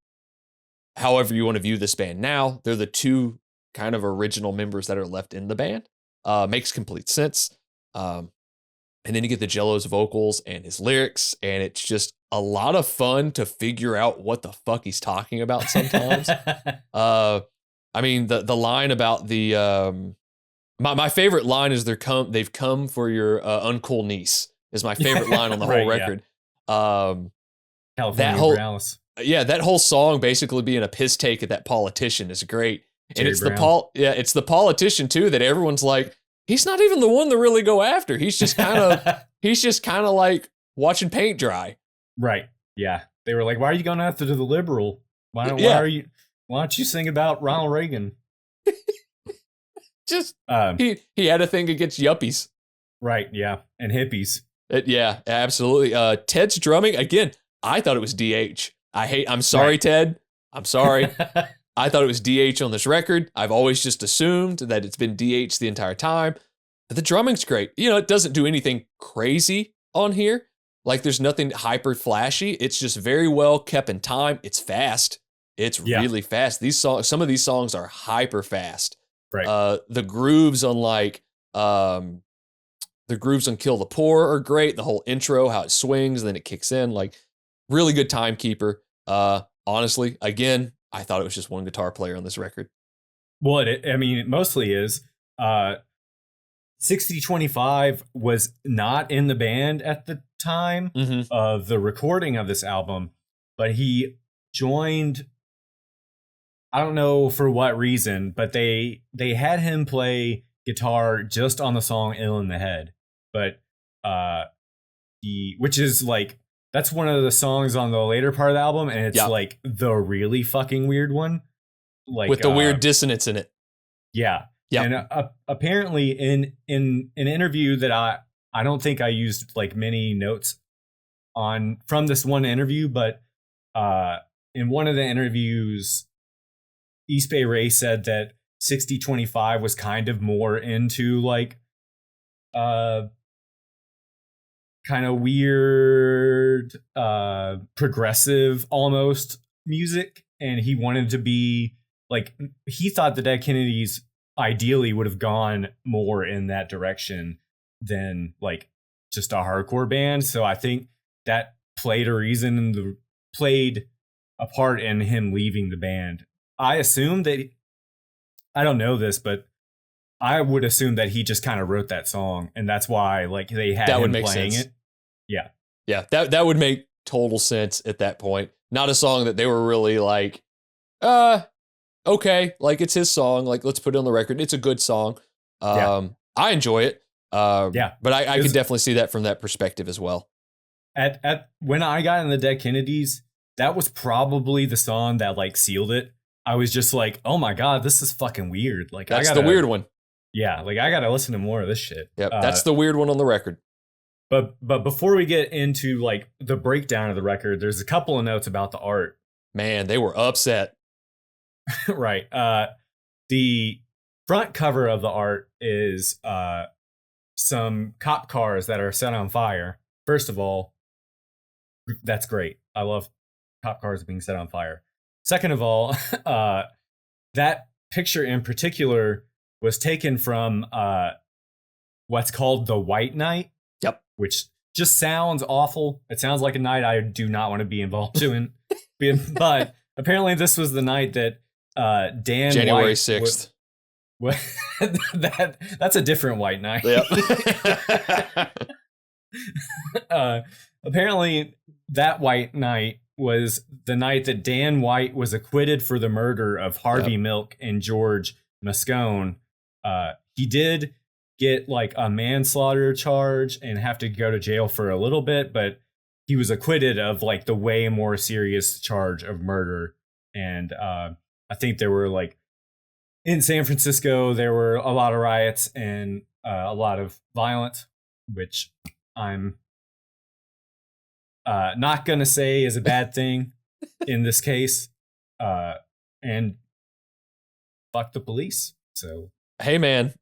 however you want to view this band now, they're the two kind of original members that are left in the band. Makes complete sense. And then you get the Jello's vocals and his lyrics, and it's just a lot of fun to figure out what the fuck he's talking about sometimes. I mean, the line about the my favorite line is they've come for your uncool niece is my favorite line on the whole record. California Browns. Yeah, that whole song basically being a piss take at that politician is great. Jerry And it's Brown. it's the politician too that everyone's like, he's not even the one to really go after. He's just kind of like watching paint dry. Right. Yeah. They were like, why are you going after the liberal? Why don't you sing about Ronald Reagan? Just he had a thing against yuppies. Right. Yeah. And hippies. Yeah, absolutely. Ted's drumming again. I thought it was DH. I'm sorry, Ted. I'm sorry. I thought it was DH on this record. I've always just assumed that it's been DH the entire time. But the drumming's great. You know, it doesn't do anything crazy on here. Like there's nothing hyper flashy. It's just very well kept in time. It's fast. It's really fast. Some of these songs are hyper fast. Right. The grooves on Kill the Poor are great. The whole intro, how it swings, and then it kicks in, like really good timekeeper. Honestly, again, I thought it was just one guitar player on this record. Well, it mostly is. 6025 was not in the band at the time of the recording of this album, but he joined, I don't know for what reason, but they had him play guitar just on the song Ill in the Head. But which is like, that's one of the songs on the later part of the album, and it's like the really fucking weird one. Like with the weird dissonance in it. Yeah. And apparently in an interview that I don't think I used like many notes on from this one interview, but in one of the interviews, East Bay Ray said that 6025 was kind of more into like kind of weird progressive almost music, and he wanted to be like, he thought the Dead Kennedys ideally would have gone more in that direction than like just a hardcore band. So I think that played a part in him leaving the band. I assume that, I don't know this, but I would assume that he just kind of wrote that song, and that's why like they had him playing it. Yeah. Yeah, that would make total sense at that point. Not a song that they were really like, okay, like it's his song, like let's put it on the record. It's a good song. I enjoy it. But I could definitely see that from that perspective as well. At when I got in the Dead Kennedys, that was probably the song that like sealed it. I was just like, oh my God, this is fucking weird. Like that's the weird one. Yeah, like I gotta listen to more of this shit. Yep, that's the weird one on the record. But before we get into like the breakdown of the record, there's a couple of notes about the art. Man, they were upset. Right. The front cover of the art is some cop cars that are set on fire. First of all, that's great. I love cop cars being set on fire. Second of all, that picture in particular was taken from what's called the White Night. Yep. Which just sounds awful. It sounds like a night I do not want to be involved in. But apparently this was the night that Dan January White 6th. That's a different white night. Yep. Apparently that white night was the night that Dan White was acquitted for the murder of Harvey Milk and George Moscone. He did get like a manslaughter charge and have to go to jail for a little bit, but he was acquitted of like the way more serious charge of murder. And I think there were like in San Francisco, there were a lot of riots and a lot of violence, which I'm not going to say is a bad thing in this case. And fuck the police. So, hey man,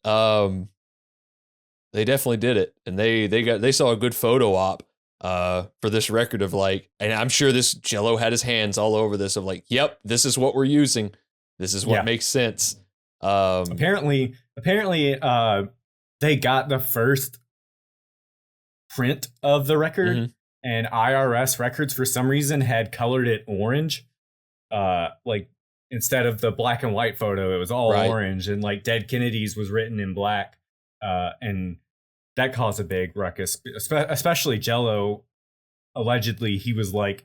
they definitely did it. And they saw a good photo op for this record of like, and I'm sure this Jello had his hands all over this of like, yep, this is what we're using. This is what makes sense. Apparently, they got the first print of the record, and IRS Records for some reason had colored it orange. Like instead of the black and white photo, it was all orange, and like Dead Kennedys was written in black, and that caused a big ruckus, especially Jello. Allegedly, he was like,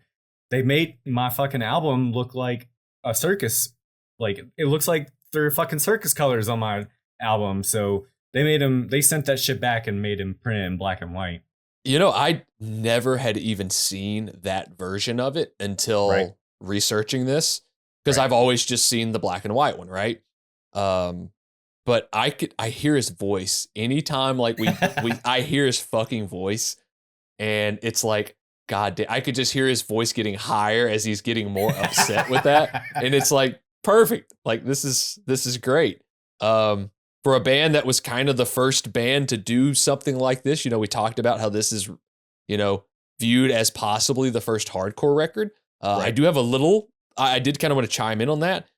they made my fucking album look like a circus. Like it looks like they're fucking circus colors on my album. So they sent that shit back and made him print it in black and white. You know, I never had even seen that version of it until researching this, because I've always just seen the black and white one, right? But I hear his voice anytime, like I hear his fucking voice, and it's like, God damn, I could just hear his voice getting higher as he's getting more upset with that, and it's like perfect. Like this is great. For a band that was kind of the first band to do something like this, you know, we talked about how this is, you know, viewed as possibly the first hardcore record. I do have I did kind of want to chime in on that.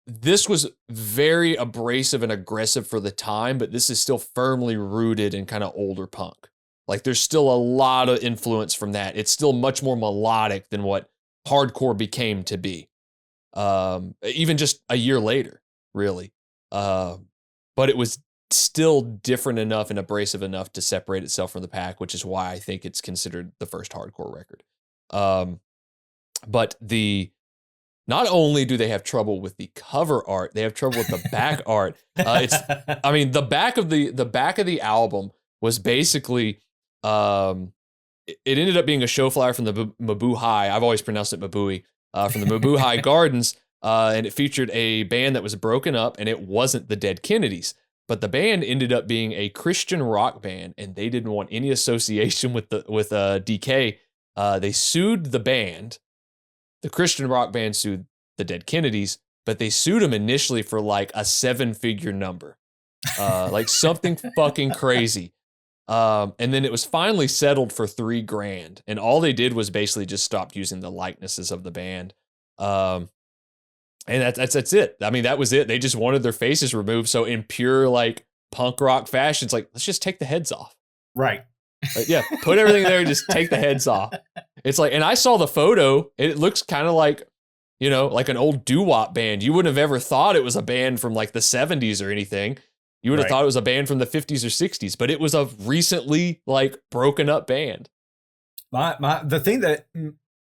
This was very abrasive and aggressive for the time, but this is still firmly rooted in kind of older punk. Like there's still a lot of influence from that. It's still much more melodic than what hardcore became to be. Even just a year later, really. But it was still different enough and abrasive enough to separate itself from the pack, which is why I think it's considered the first hardcore record. But not only do they have trouble with the cover art, they have trouble with the back art. The back of the album was basically, it ended up being a show flyer from the Mabuhay. I've always pronounced it Mabui, from the Mabuhay Gardens. And it featured a band that was broken up, and it wasn't the Dead Kennedys, but the band ended up being a Christian rock band, and they didn't want any association with DK. They sued the band. The Christian rock band sued the Dead Kennedys, but they sued them initially for like a 7-figure number, like something fucking crazy. And then it was finally settled for $3,000, and all they did was basically just stopped using the likenesses of the band. And that's it. I mean, that was it. They just wanted their faces removed. So in pure like punk rock fashion, it's like, let's just take the heads off. Right. Like, yeah, put everything there and just take the heads off. It's like, and I saw the photo. It looks kind of like, you know, like an old doo-wop band. You wouldn't have ever thought it was a band from like the 70s or anything. You would have thought it was a band from the 50s or 60s, but it was a recently like broken up band. The thing that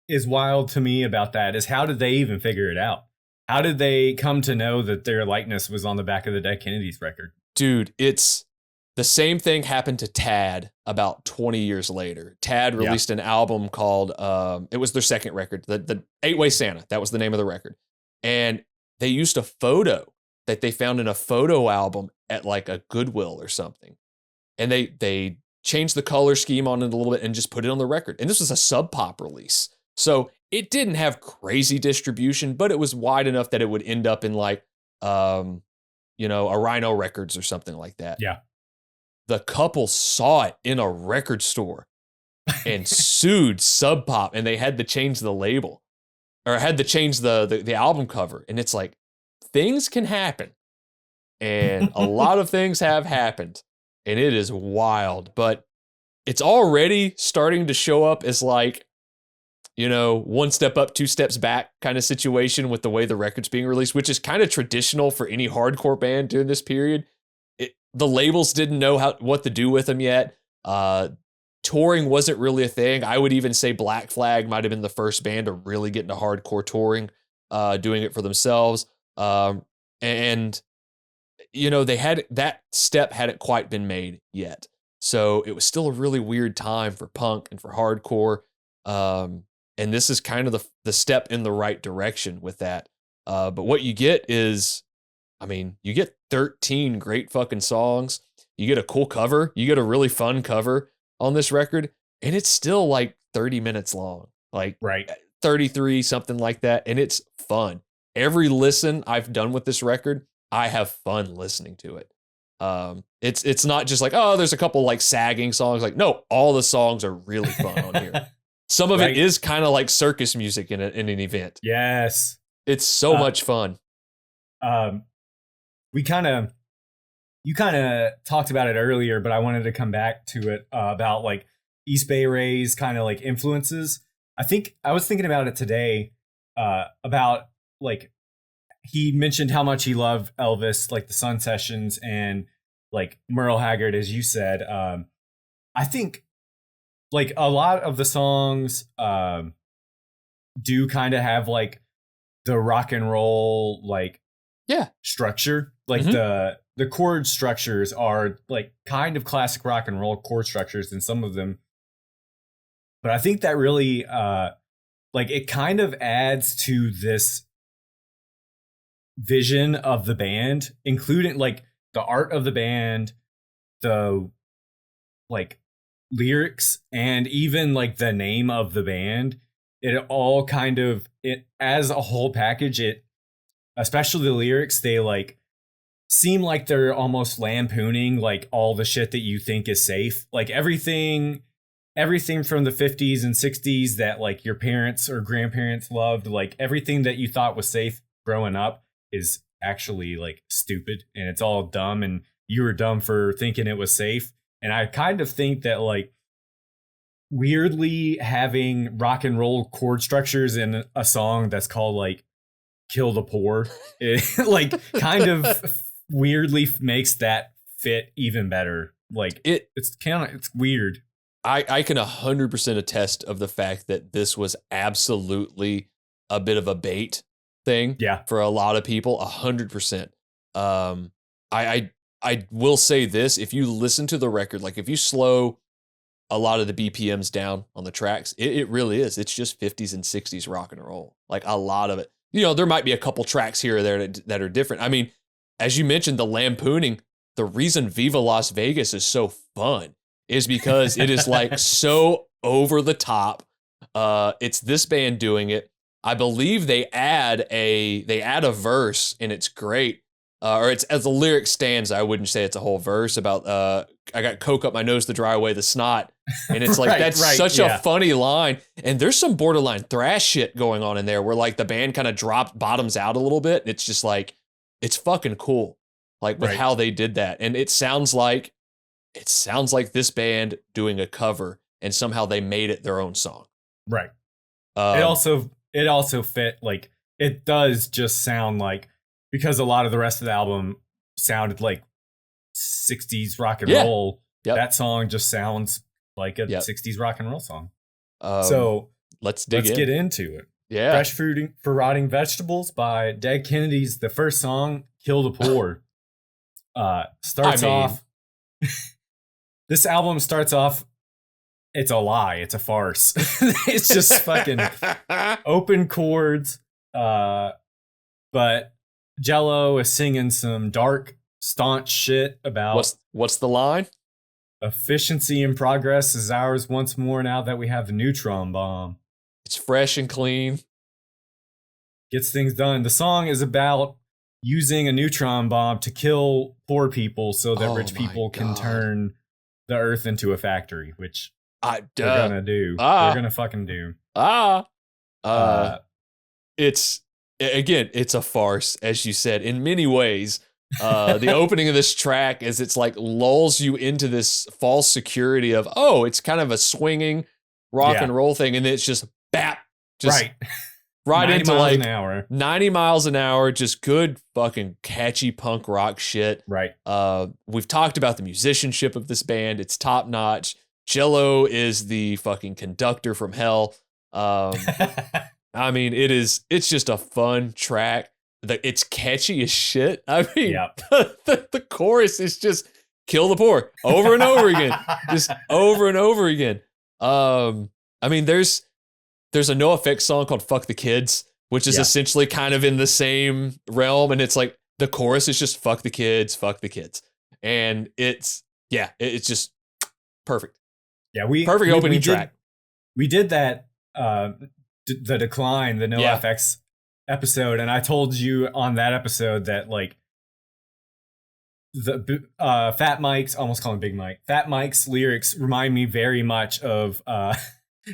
is wild to me about that is, how did they even figure it out? How did they come to know that their likeness was on the back of the Dead Kennedys record? Dude, it's the same thing happened to Tad about 20 years later. Tad released an album called, it was their second record, the 8-Way Santa. That was the name of the record. And they used a photo that they found in a photo album at like a Goodwill or something. And they changed the color scheme on it a little bit and just put it on the record. And this was a Sub Pop release. So it didn't have crazy distribution, but it was wide enough that it would end up in like, a Rhino Records or something like that. Yeah. The couple saw it in a record store and sued Sub Pop, and they had to change the label, or had to change the album cover. And it's like, things can happen. And a lot of things have happened, and it is wild. But it's already starting to show up as like, you know, one step up, two steps back kind of situation with the way the record's being released, which is kind of traditional for any hardcore band during this period. The labels didn't know what to do with them yet. Touring wasn't really a thing. I would even say Black Flag might have been the first band to really get into hardcore touring, doing it for themselves. And, you know, that step hadn't quite been made yet. So it was still a really weird time for punk and for hardcore. And this is kind of the step in the right direction with that. But what you get is, I mean, you get 13 great fucking songs. You get a cool cover. You get a really fun cover on this record. And it's still like 30 minutes long, like 33, something like that. And it's fun. Every listen I've done with this record, I have fun listening to it. It's not just like, oh, there's a couple like sagging songs. Like, no, all the songs are really fun on here. Some of it is kind of like circus music in an event. Yes. It's so much fun. You kind of talked about it earlier, but I wanted to come back to it about like East Bay Ray's kind of like influences. I was thinking about it today about like, he mentioned how much he loved Elvis, like the Sun Sessions and like Merle Haggard, as you said. I think like a lot of the songs do kind of have like the rock and roll like structure. Like the chord structures are like kind of classic rock and roll chord structures in some of them. But I think that really like it kind of adds to this vision of the band, including like the art of the band, the like lyrics, and even like the name of the band. It all kind of, it as a whole package, it, especially the lyrics, they like seem like they're almost lampooning like all the shit that you think is safe. Like everything from the 50s and 60s that like your parents or grandparents loved, like everything that you thought was safe growing up is actually like stupid, and it's all dumb, and you were dumb for thinking it was safe. And I kind of think that like weirdly having rock and roll chord structures in a song that's called like Kill the Poor, it like kind of weirdly makes that fit even better. Like it's weird. I can 100% attest of the fact that this was absolutely a bit of a bait thing for a lot of people. 100%. I will say this: if you listen to the record, like if you slow a lot of the BPMs down on the tracks, it really is. It's just 50s and 60s rock and roll. Like a lot of it. You know, there might be a couple tracks here or there that are different. I mean, as you mentioned, the lampooning, the reason Viva Las Vegas is so fun is because it is like so over the top. It's this band doing it. I believe they add a verse, and it's great. Or it's, as the lyric stands, I wouldn't say it's a whole verse about I got coke up my nose to dry away the snot. And it's like that's such a funny line. And there's some borderline thrash shit going on in there where like the band kind of bottoms out a little bit. It's just like, it's fucking cool. Like with how they did that. And it sounds like this band doing a cover, and somehow they made it their own song. Right. It also fit, like it does just sound like, because a lot of the rest of the album sounded like 60s rock and roll. That song just sounds like a 60s rock and roll song. So let's get into it. Yeah. Fresh Fruit for Rotting Vegetables by Dead Kennedys. The first song, Kill the Poor, starts off. This album starts off, it's a lie. It's a farce. It's just fucking open chords. But Jello is singing some dark, staunch shit about what's the line? Efficiency and progress is ours once more now that we have the neutron bomb. It's fresh and clean. Gets things done. The song is about using a neutron bomb to kill poor people so that rich people can turn the earth into a factory, which they're gonna do. They're gonna fucking do. It's a farce, as you said, in many ways. The opening of this track is it's like lulls you into this false security of, oh, it's kind of a swinging rock and roll thing. And it's just bap, just right into like an hour. 90 miles an hour, just good fucking catchy punk rock shit. Right. We've talked about the musicianship of this band. It's top notch. Jello is the fucking conductor from hell. I mean, it's just a fun track. It's catchy as shit. I mean, the chorus is just kill the poor over and over again, just over and over again. I mean, there's a NoFX song called "Fuck the Kids," which is essentially kind of in the same realm, and it's like the chorus is just "fuck the kids," and it's just perfect. Yeah, perfect opening track. We did that. The Decline, the NoFX episode, and I told you on that episode that like the Fat Mike's, almost call him Big Mike, Fat Mike's lyrics remind me very much of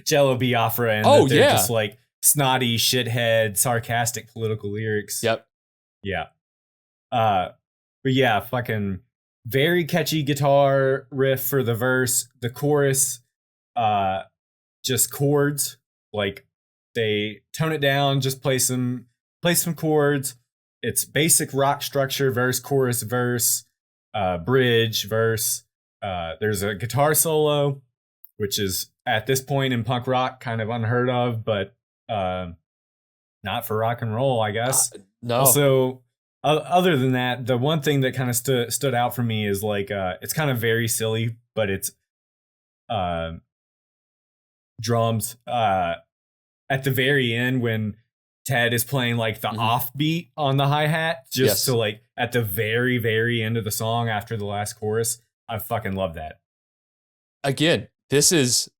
Jello Biafra, and they're just like snotty shithead sarcastic political lyrics. But yeah, fucking very catchy guitar riff for the verse. The chorus, just chords, like they tone it down, just play some chords. It's basic rock structure, verse, chorus, verse, bridge, verse. There's a guitar solo, which is at this point in punk rock kind of unheard of, but not for rock and roll, I guess. No. Also, other than that, the one thing that kind of stood out for me is like it's kind of very silly, but it's drums at the very end when Ted is playing like the offbeat on the hi-hat, just to like at the very, very end of the song after the last chorus. I fucking love that. Again, this is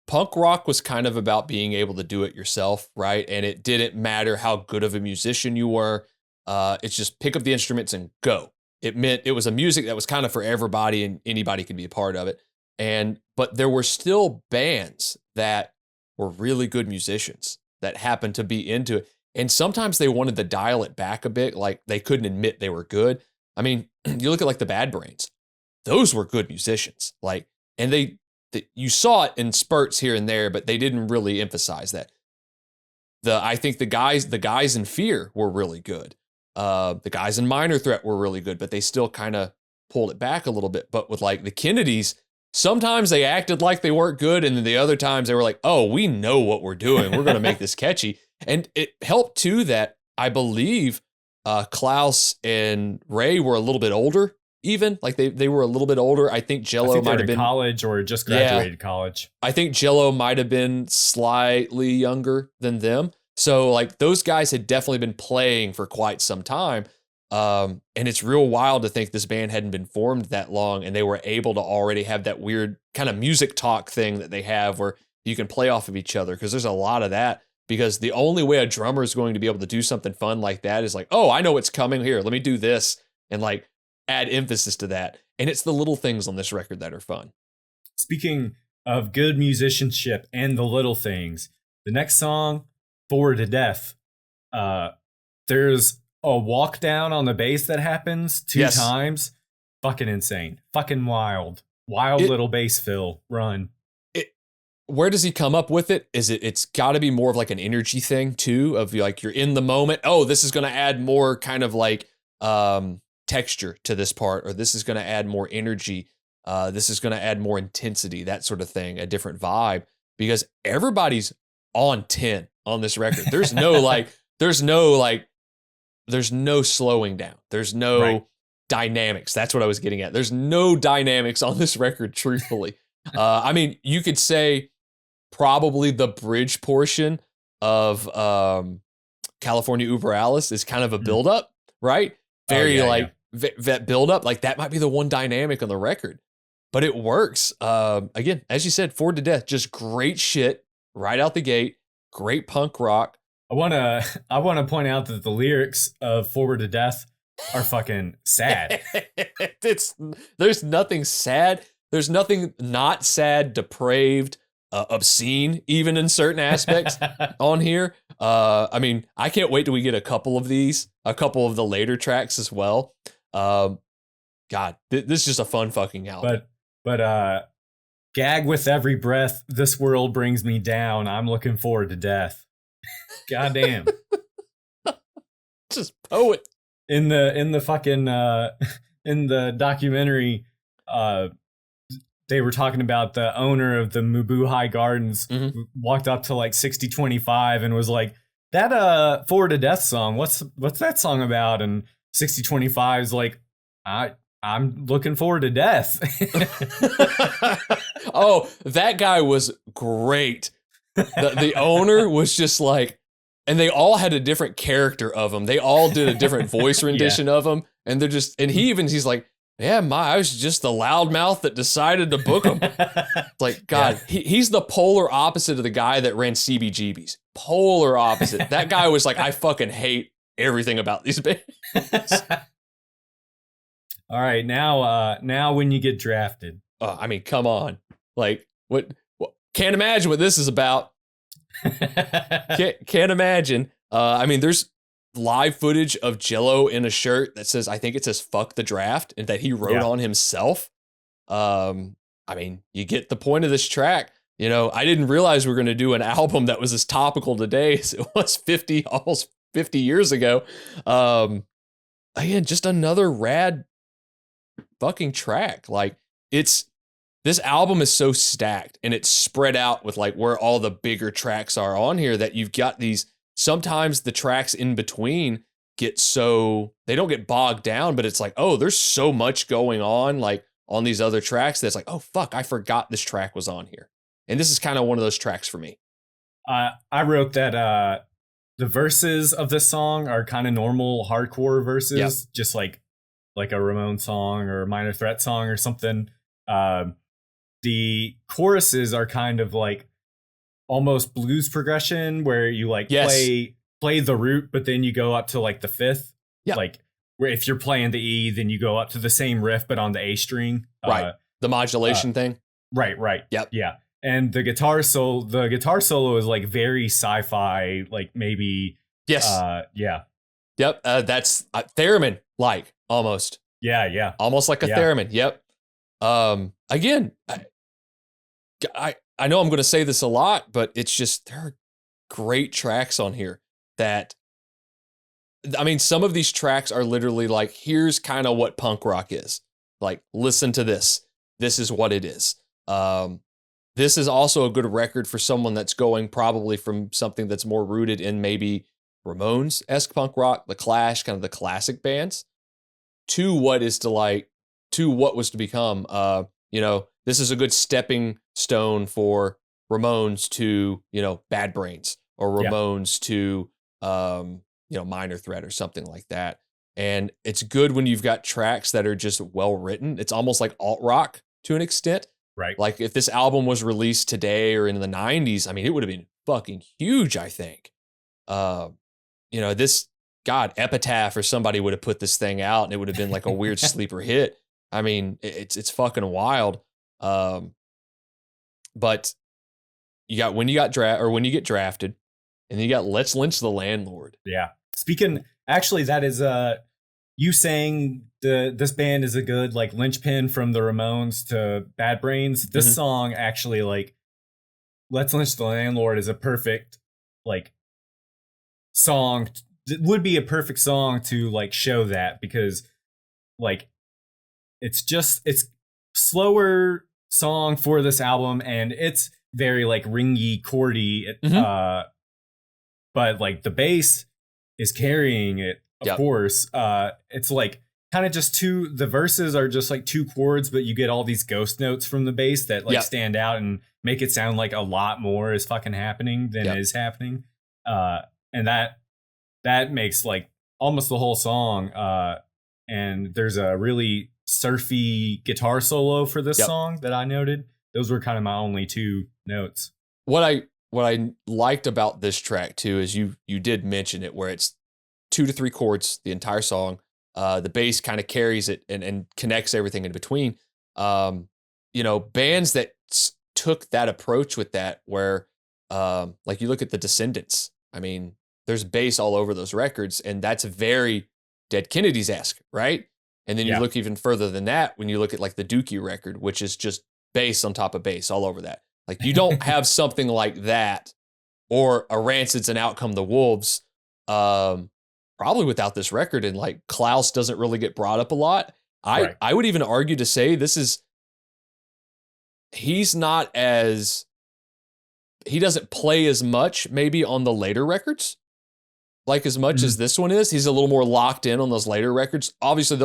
punk rock was kind of about being able to do it yourself, right? And it didn't matter how good of a musician you were. It's just pick up the instruments and go. It meant it was a music that was kind of for everybody and anybody could be a part of it. But there were still bands that were really good musicians that happened to be into it. And sometimes they wanted to dial it back a bit. Like they couldn't admit they were good. I mean, you look at like the Bad Brains. Those were good musicians. Like, and you saw it in spurts here and there, but they didn't really emphasize that. I think the guys in Fear were really good. The guys in Minor Threat were really good, but they still kind of pulled it back a little bit. But with like the Kennedys, sometimes they acted like they weren't good, and then the other times they were like, oh, we know what we're doing. We're going to make this catchy. And it helped, too, that I believe Klaus and Ray were a little bit older, even. Like, they were a little bit older. I think Jello might have been... college or just graduated college. I think Jello might have been slightly younger than them. So, like, those guys had definitely been playing for quite some time. And it's real wild to think this band hadn't been formed that long and they were able to already have that weird kind of music talk thing that they have where you can play off of each other, because there's a lot of that, because the only way a drummer is going to be able to do something fun like that is like, oh, I know what's coming here. Let me do this and like add emphasis to that. And it's the little things on this record that are fun. Speaking of good musicianship and the little things, the next song, Forward to Death, there's a walk down on the bass that happens two times. Fucking insane. Fucking wild. Little bass fill run. Where does he come up with it? It's got to be more of like an energy thing too, of like you're in the moment. Oh, this is going to add more kind of like texture to this part, or this is going to add more energy. This is going to add more intensity, that sort of thing, a different vibe, because everybody's on 10 on this record. There's no slowing down. There's no dynamics. That's what I was getting at. There's no dynamics on this record, truthfully. I mean, you could say probably the bridge portion of California Über Alles is kind of a buildup, right? That buildup, like that might be the one dynamic on the record, but it works. Again, as you said, Forward to Death, just great shit right out the gate. Great punk rock. I wanna point out that the lyrics of Forward to Death are fucking sad. There's nothing sad. There's nothing not sad, depraved, obscene, even in certain aspects on here. I mean, I can't wait till we get a couple of the later tracks as well. God, this is just a fun fucking album. But gag with every breath. This world brings me down. I'm looking forward to death. Goddamn. Just poet. In the fucking in the documentary, they were talking about the owner of the Mabuhay Gardens who walked up to like 6025 and was like, that Forward to Death song, what's that song about? And 6025 is like, I'm looking forward to death. Oh, that guy was great. The owner was just like, and they all had a different character of him. They all did a different voice rendition of him. And they're just, and he's like, yeah, I was just the loudmouth that decided to book him. It's like, God, he's the polar opposite of the guy that ran CBGBs. Polar opposite. That guy was like, I fucking hate everything about these bands. All right, now when you get drafted. I mean, come on. Like, what can't imagine what this is about. Can't imagine. I mean, there's live footage of Jello in a shirt that says, I think it says "fuck the draft," and that he wrote on himself. I mean, you get the point of this track. You know, I didn't realize we were going to do an album that was as topical today as it was almost 50 years ago. Again, just another rad fucking track. Like, this album is so stacked and it's spread out with like where all the bigger tracks are on here that you've got these, sometimes the tracks in between they don't get bogged down, but it's like, oh, there's so much going on like on these other tracks that's like, oh fuck, I forgot this track was on here. And this is kind of one of those tracks for me. I wrote that the verses of this song are kind of normal hardcore verses, just like a Ramon song or a Minor Threat song or something. The choruses are kind of like almost blues progression where you like play the root, but then you go up to like the fifth. Yeah. Like where if you're playing the E, then you go up to the same riff, but on the A string. Right. The modulation thing. Right. Yep. Yeah. And the guitar solo is like very sci-fi, like maybe. Yes. Yeah. Yep. That's theremin like almost. Yeah. Almost like a theremin. Yep. Again, I know I'm going to say this a lot, but it's just, there are great tracks on here that, I mean, some of these tracks are literally like, here's kind of what punk rock is. Like, listen to this. This is what it is. This is also a good record for someone that's going probably from something that's more rooted in maybe Ramones-esque punk rock, The Clash, kind of the classic bands, to what was to become, this is a good stepping stone for Ramones to, Bad Brains, or Ramones to, Minor Threat or something like that. And it's good when you've got tracks that are just well written. It's almost like alt rock to an extent. Right. Like if this album was released today or in the 90s, I mean, it would have been fucking huge, I think. Epitaph or somebody would have put this thing out and it would have been like a weird sleeper hit. I mean, it's fucking wild. But you got when you get drafted, and then you got Let's Lynch the Landlord. Yeah. Actually, that is you saying this band is a good like linchpin from the Ramones to Bad Brains. This song actually, like, Let's Lynch the Landlord is a perfect like song. It would be a perfect song to like show that, because like it's slower song for this album and it's very like ringy, chordy, but like the bass is carrying it, of course. It's like kind of just the verses are just like two chords, but you get all these ghost notes from the bass that like stand out and make it sound like a lot more is fucking happening than is happening. And that makes like almost the whole song. And there's a really surfy guitar solo for this song that I noted. Those were kind of my only two notes. What I liked about this track too is you did mention it, where it's 2 to 3 chords the entire song. The bass kind of carries it and connects everything in between. Bands that took that approach with that, where like you look at the Descendants. I mean, there's bass all over those records, and that's very Dead Kennedys-esque, right? And then you look even further than that when you look at like the Dookie record, which is just bass on top of bass all over that. Like you don't have something like that or a Rancid's and Out Come the Wolves probably without this record. And like Klaus doesn't really get brought up a lot. I would even argue to say he doesn't play as much maybe on the later records, like as much as this one is. He's a little more locked in on those later records. Obviously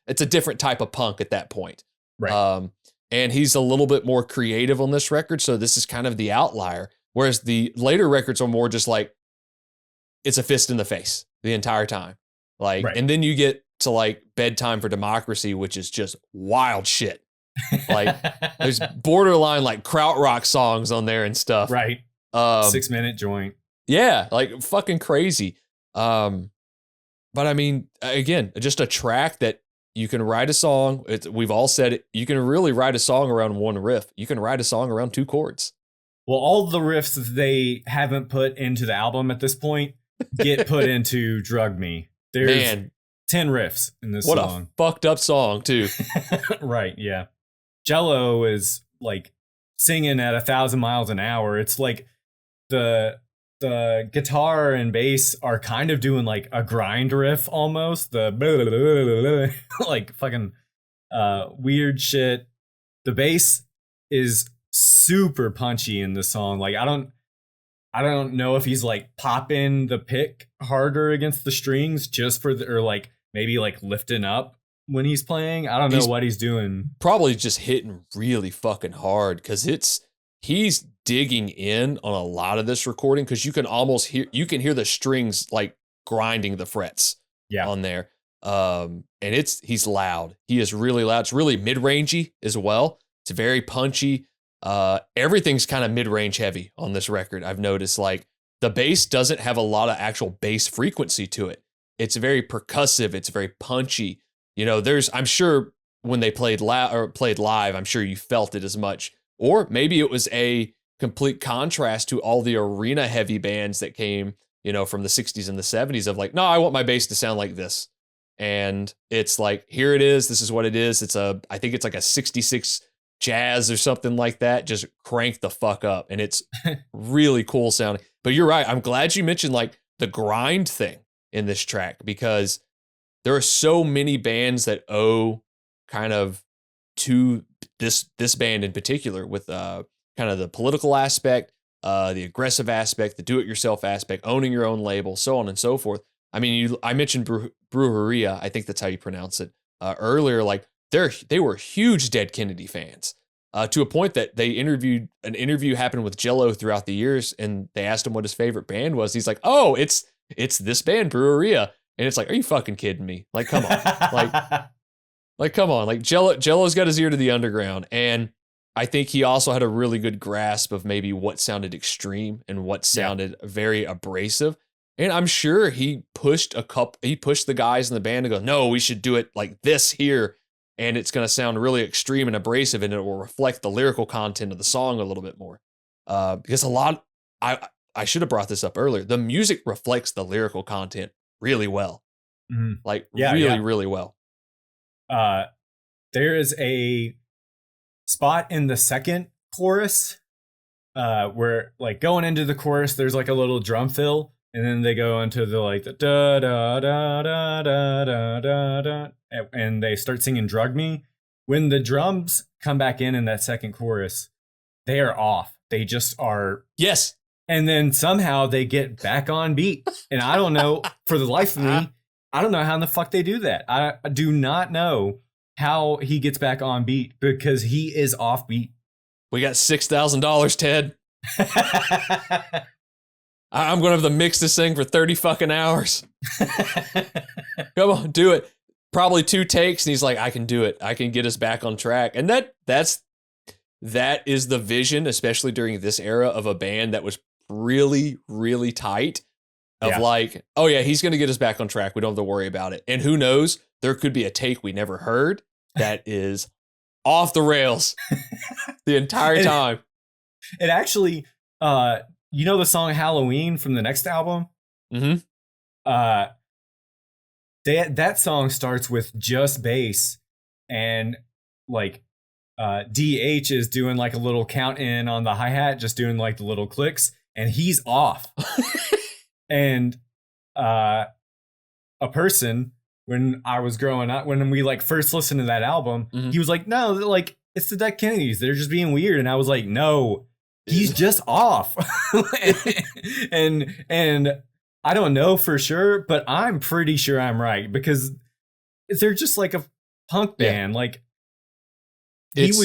it's a different type of punk at that point. Right. And he's a little bit more creative on this record. So this is kind of the outlier. Whereas the later records are more just like, it's a fist in the face the entire time. Like, and then you get to like Bedtime for Democracy, which is just wild shit. Like there's borderline like krautrock songs on there and stuff. Right. 6-minute joint. Yeah. Like fucking crazy. But I mean, again, just a track that you can write a song. We've all said it. You can really write a song around one riff. You can write a song around 2 chords. Well, all the riffs that they haven't put into the album at this point get put into Drug Me. There's 10 riffs in this song. What a fucked up song, too. Right, yeah. Jello is like singing at 1,000 miles an hour. It's like the guitar and bass are kind of doing like a grind riff almost. The like fucking weird shit. The bass is super punchy in this song. Like I don't know if he's like popping the pick harder against the strings just for or like maybe like lifting up when he's playing. I don't know what he's doing. Probably just hitting really fucking hard because he's digging in on a lot of this recording because you can almost hear the strings like grinding the frets on there. And he's loud. He is really loud. It's really mid-rangey as well. It's very punchy. Everything's kind of mid-range heavy on this record. I've noticed like the bass doesn't have a lot of actual bass frequency to it. It's very percussive. It's very punchy. You know, I'm sure when they played live, I'm sure you felt it as much. Or maybe it was a complete contrast to all the arena heavy bands that came, you know, from the 60s and the 70s of like, no, I want my bass to sound like this. And it's like, here it is. This is what it is. I think it's like a 66 jazz or something like that. Just crank the fuck up. And it's really cool sounding. But you're right. I'm glad you mentioned like the grind thing in this track because there are so many bands that owe kind of to this band in particular with kind of the political aspect, the aggressive aspect, the do-it-yourself aspect, owning your own label, so on and so forth. I mean, I mentioned Brujeria, I think that's how you pronounce it, earlier. Like they were huge Dead Kennedy fans to a point that an interview happened with Jello throughout the years, and they asked him what his favorite band was. He's like, "Oh, it's this band, Brujeria," and it's like, "Are you fucking kidding me? Like, come on, like come on, like Jello's got his ear to the underground." And I think he also had a really good grasp of maybe what sounded extreme and what sounded very abrasive. And I'm sure he pushed the guys in the band to go, no, we should do it like this here. And it's going to sound really extreme and abrasive and it will reflect the lyrical content of the song a little bit more. Because I should have brought this up earlier. The music reflects the lyrical content really well. Mm-hmm. Like really well. There is a spot in the second chorus where like going into the chorus, there's like a little drum fill. And then they go into the like the da da da da da da da da, and they start singing "Drug Me." When the drums come back in that second chorus, they are off. They just are. Yes. And then somehow they get back on beat, and I don't know for the life of me, I don't know how in the fuck they do that. I do not know how he gets back on beat because he is off beat. We got $6,000, Ted. I'm going to have to mix this thing for 30 fucking hours. Come on, do it. Probably 2 takes. And he's like, I can do it. I can get us back on track. And that is the vision, especially during this era of a band that was really, really tight of like, oh yeah, he's going to get us back on track. We don't have to worry about it. And who knows, there could be a take we never heard that is off the rails the entire time. It actually, you know the song Halloween from the next album? Mm-hmm. that song starts with just bass, and like DH is doing like a little count in on the hi-hat, just doing like the little clicks, and he's off. And a person, when I was growing up, when we like first listened to that album, he was like, no, like it's the Dead Kennedys, they're just being weird. And I was like, no, he's just off. and I don't know for sure, but I'm pretty sure I'm right, because they're just like a punk band. Like it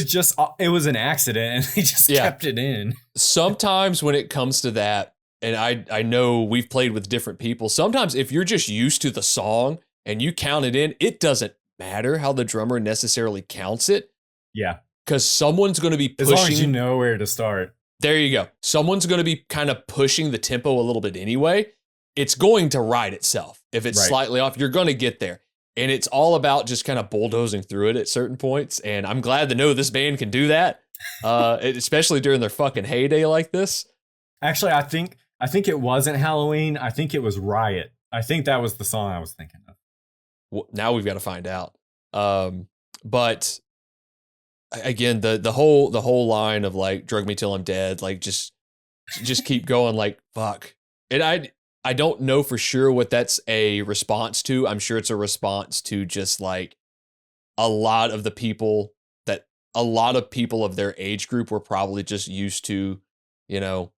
was an accident, and they just kept it in. Sometimes when it comes to that, and I know we've played with different people, sometimes if you're just used to the song and you count it in, it doesn't matter how the drummer necessarily counts it. Yeah. Because someone's going to be pushing. As long as you know where to start. There you go. Someone's going to be kind of pushing the tempo a little bit anyway. It's going to ride itself. If it's slightly off, you're going to get there. And it's all about just kind of bulldozing through it at certain points. And I'm glad to know this band can do that, especially during their fucking heyday like this. Actually, I think it wasn't Halloween. I think it was Riot. I think that was the song I was thinking of. Well, now we've got to find out. But again, the whole line of like drug me till I'm dead, like just keep going, like fuck. And I don't know for sure what that's a response to. I'm sure it's a response to just like a lot of people of their age group were probably just used to, you know,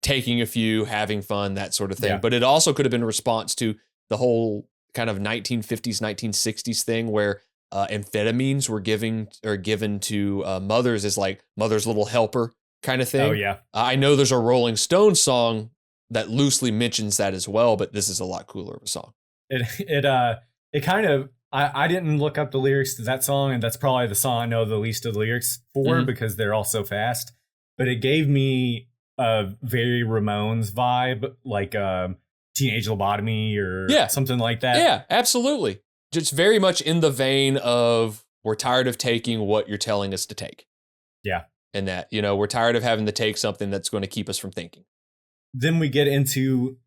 taking a few, having fun, that sort of thing. Yeah. But it also could have been a response to the whole kind of 1950s, 1960s thing where amphetamines were given to mothers as like mother's little helper kind of thing. Oh yeah. I know there's a Rolling Stones song that loosely mentions that as well, but this is a lot cooler of a song. It kind of, I didn't look up the lyrics to that song, and that's probably the song I know the least of the lyrics for because they're all so fast. But it gave me a very Ramones vibe, like Teenage Lobotomy or something like that. Yeah, absolutely. Just very much in the vein of we're tired of taking what you're telling us to take. Yeah. And that, you know, we're tired of having to take something that's going to keep us from thinking. Then we get into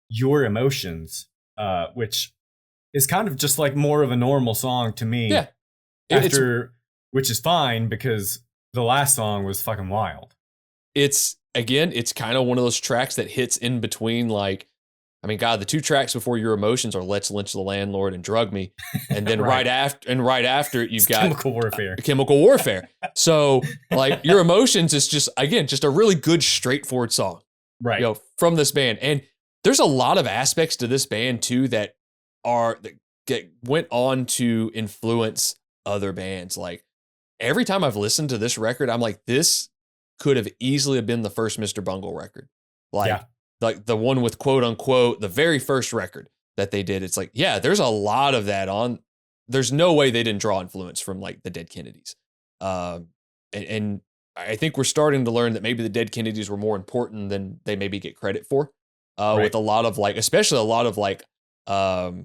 Your Emotions, which is kind of just like more of a normal song to me. Yeah. Which is fine because the last song was fucking wild. It's kind of one of those tracks that hits in between, like, I mean, God, the two tracks before Your Emotions are Let's Lynch the Landlord and Drug Me. And then right after you've got Chemical Warfare. So like Your Emotions is just a really good, straightforward song. Right. You know, from this band. And there's a lot of aspects to this band too that went on to influence other bands. Like every time I've listened to this record, I'm like, this could have easily been the first Mr. Bungle record. Like the one with quote unquote, the very first record that they did. It's like, yeah, there's a lot of that on. There's no way they didn't draw influence from like the Dead Kennedys. And I think we're starting to learn that maybe the Dead Kennedys were more important than they maybe get credit for. With a lot of like, especially a lot of like, I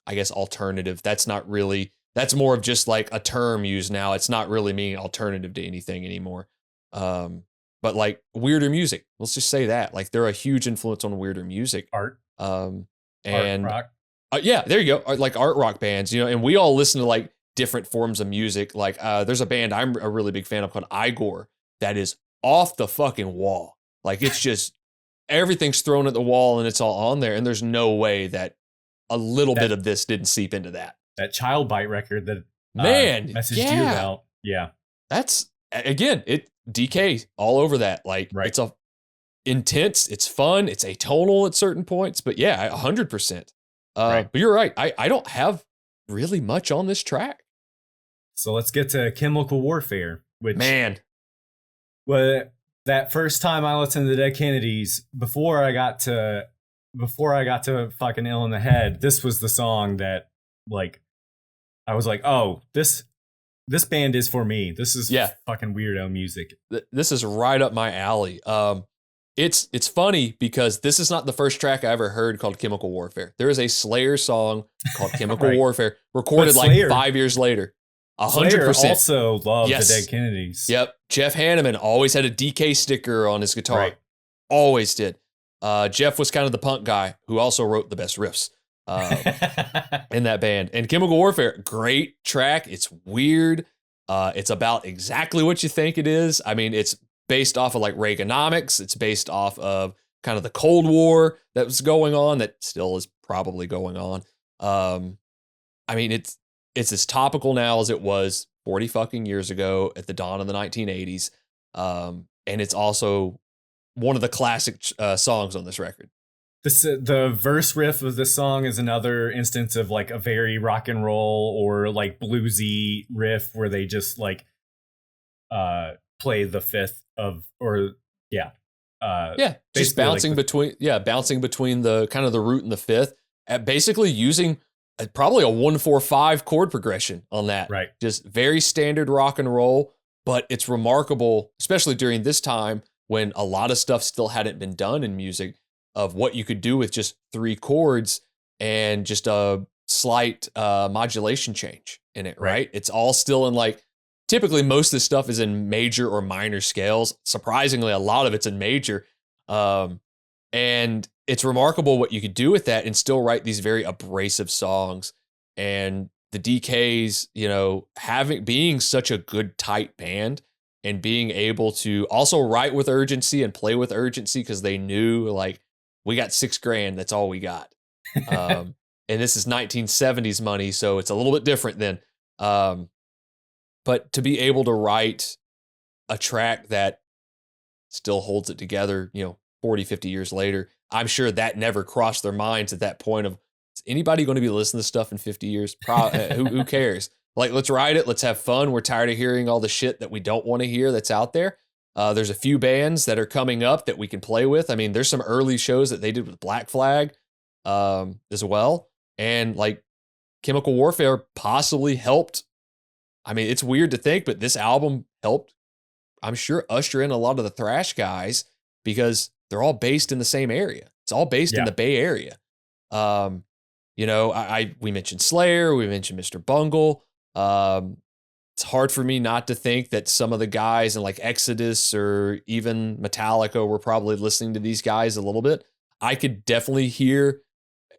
guess alternative. That's more of just like a term used now. It's not really meaning alternative to anything anymore. But like weirder music, let's just say that, like they're a huge influence on weirder music. Art. And art rock. Yeah, there you go. Like art rock bands, you know, and we all listen to like different forms of music. Like there's a band I'm a really big fan of called Igor that is off the fucking wall. Like it's just everything's thrown at the wall and it's all on there. And there's no way that a little bit of this didn't seep into that. That Child Bite record that messaged you about. Yeah. That's again, DK all over that. Like it's a intense, it's fun, it's atonal at certain points, but yeah, 100%. But you're right. I don't have really much on this track. So let's get to Chemical Warfare, which that first time I listened to the Dead Kennedys, before I got to fucking Ill in the Head, this was the song that like I was like, oh, this band is for me. This is fucking weirdo music. This is right up my alley. It's funny because this is not the first track I ever heard called Chemical Warfare. There is a Slayer song called Chemical Warfare recorded like 5 years later. 100%. Slayer also loved the Dead Kennedys. Yep. Jeff Hanneman always had a DK sticker on his guitar. Always did. Jeff was kind of the punk guy who also wrote the best riffs. in that band. And Chemical Warfare, great track. It's weird. It's about exactly what you think it is. I mean, it's based off of like Reaganomics. It's based off of kind of the Cold War that was going on, that still is probably going on. I mean, it's as topical now as it was 40 fucking years ago at the dawn of the 1980s. And it's also one of the classic songs on this record. The verse riff of this song is another instance of like a very rock and roll or like bluesy riff where they just like play the fifth of, or just bouncing like bouncing between the kind of the root and the fifth, at basically using probably a 1-4-5 chord progression on that. Right. Just very standard rock and roll, but it's remarkable, especially during this time when a lot of stuff still hadn't been done in music, of what you could do with just 3 chords and just a slight modulation change in it, right? It's all still in like, typically most of this stuff is in major or minor scales. Surprisingly, a lot of it's in major. And it's remarkable what you could do with that and still write these very abrasive songs. And the DKs, you know, being such a good tight band and being able to also write with urgency and play with urgency, because they knew like, we got $6,000. That's all we got. And this is 1970s money, so it's a little bit different then. But to be able to write a track that still holds it together, 40, 50 years later, I'm sure that never crossed their minds at that point of, is anybody going to be listening to stuff in 50 years? Who cares? Like, let's write it. Let's have fun. We're tired of hearing all the shit that we don't want to hear that's out there. There's a few bands that are coming up that we can play with. I mean, there's some early shows that they did with Black Flag as well. And like Chemical Warfare possibly helped. I mean, it's weird to think, but this album helped, I'm sure, usher in a lot of the thrash guys, because they're all based in the same area. It's all based in the Bay Area. We mentioned Slayer, we mentioned Mr. Bungle. It's hard for me not to think that some of the guys in like Exodus or even Metallica were probably listening to these guys a little bit. I could definitely hear,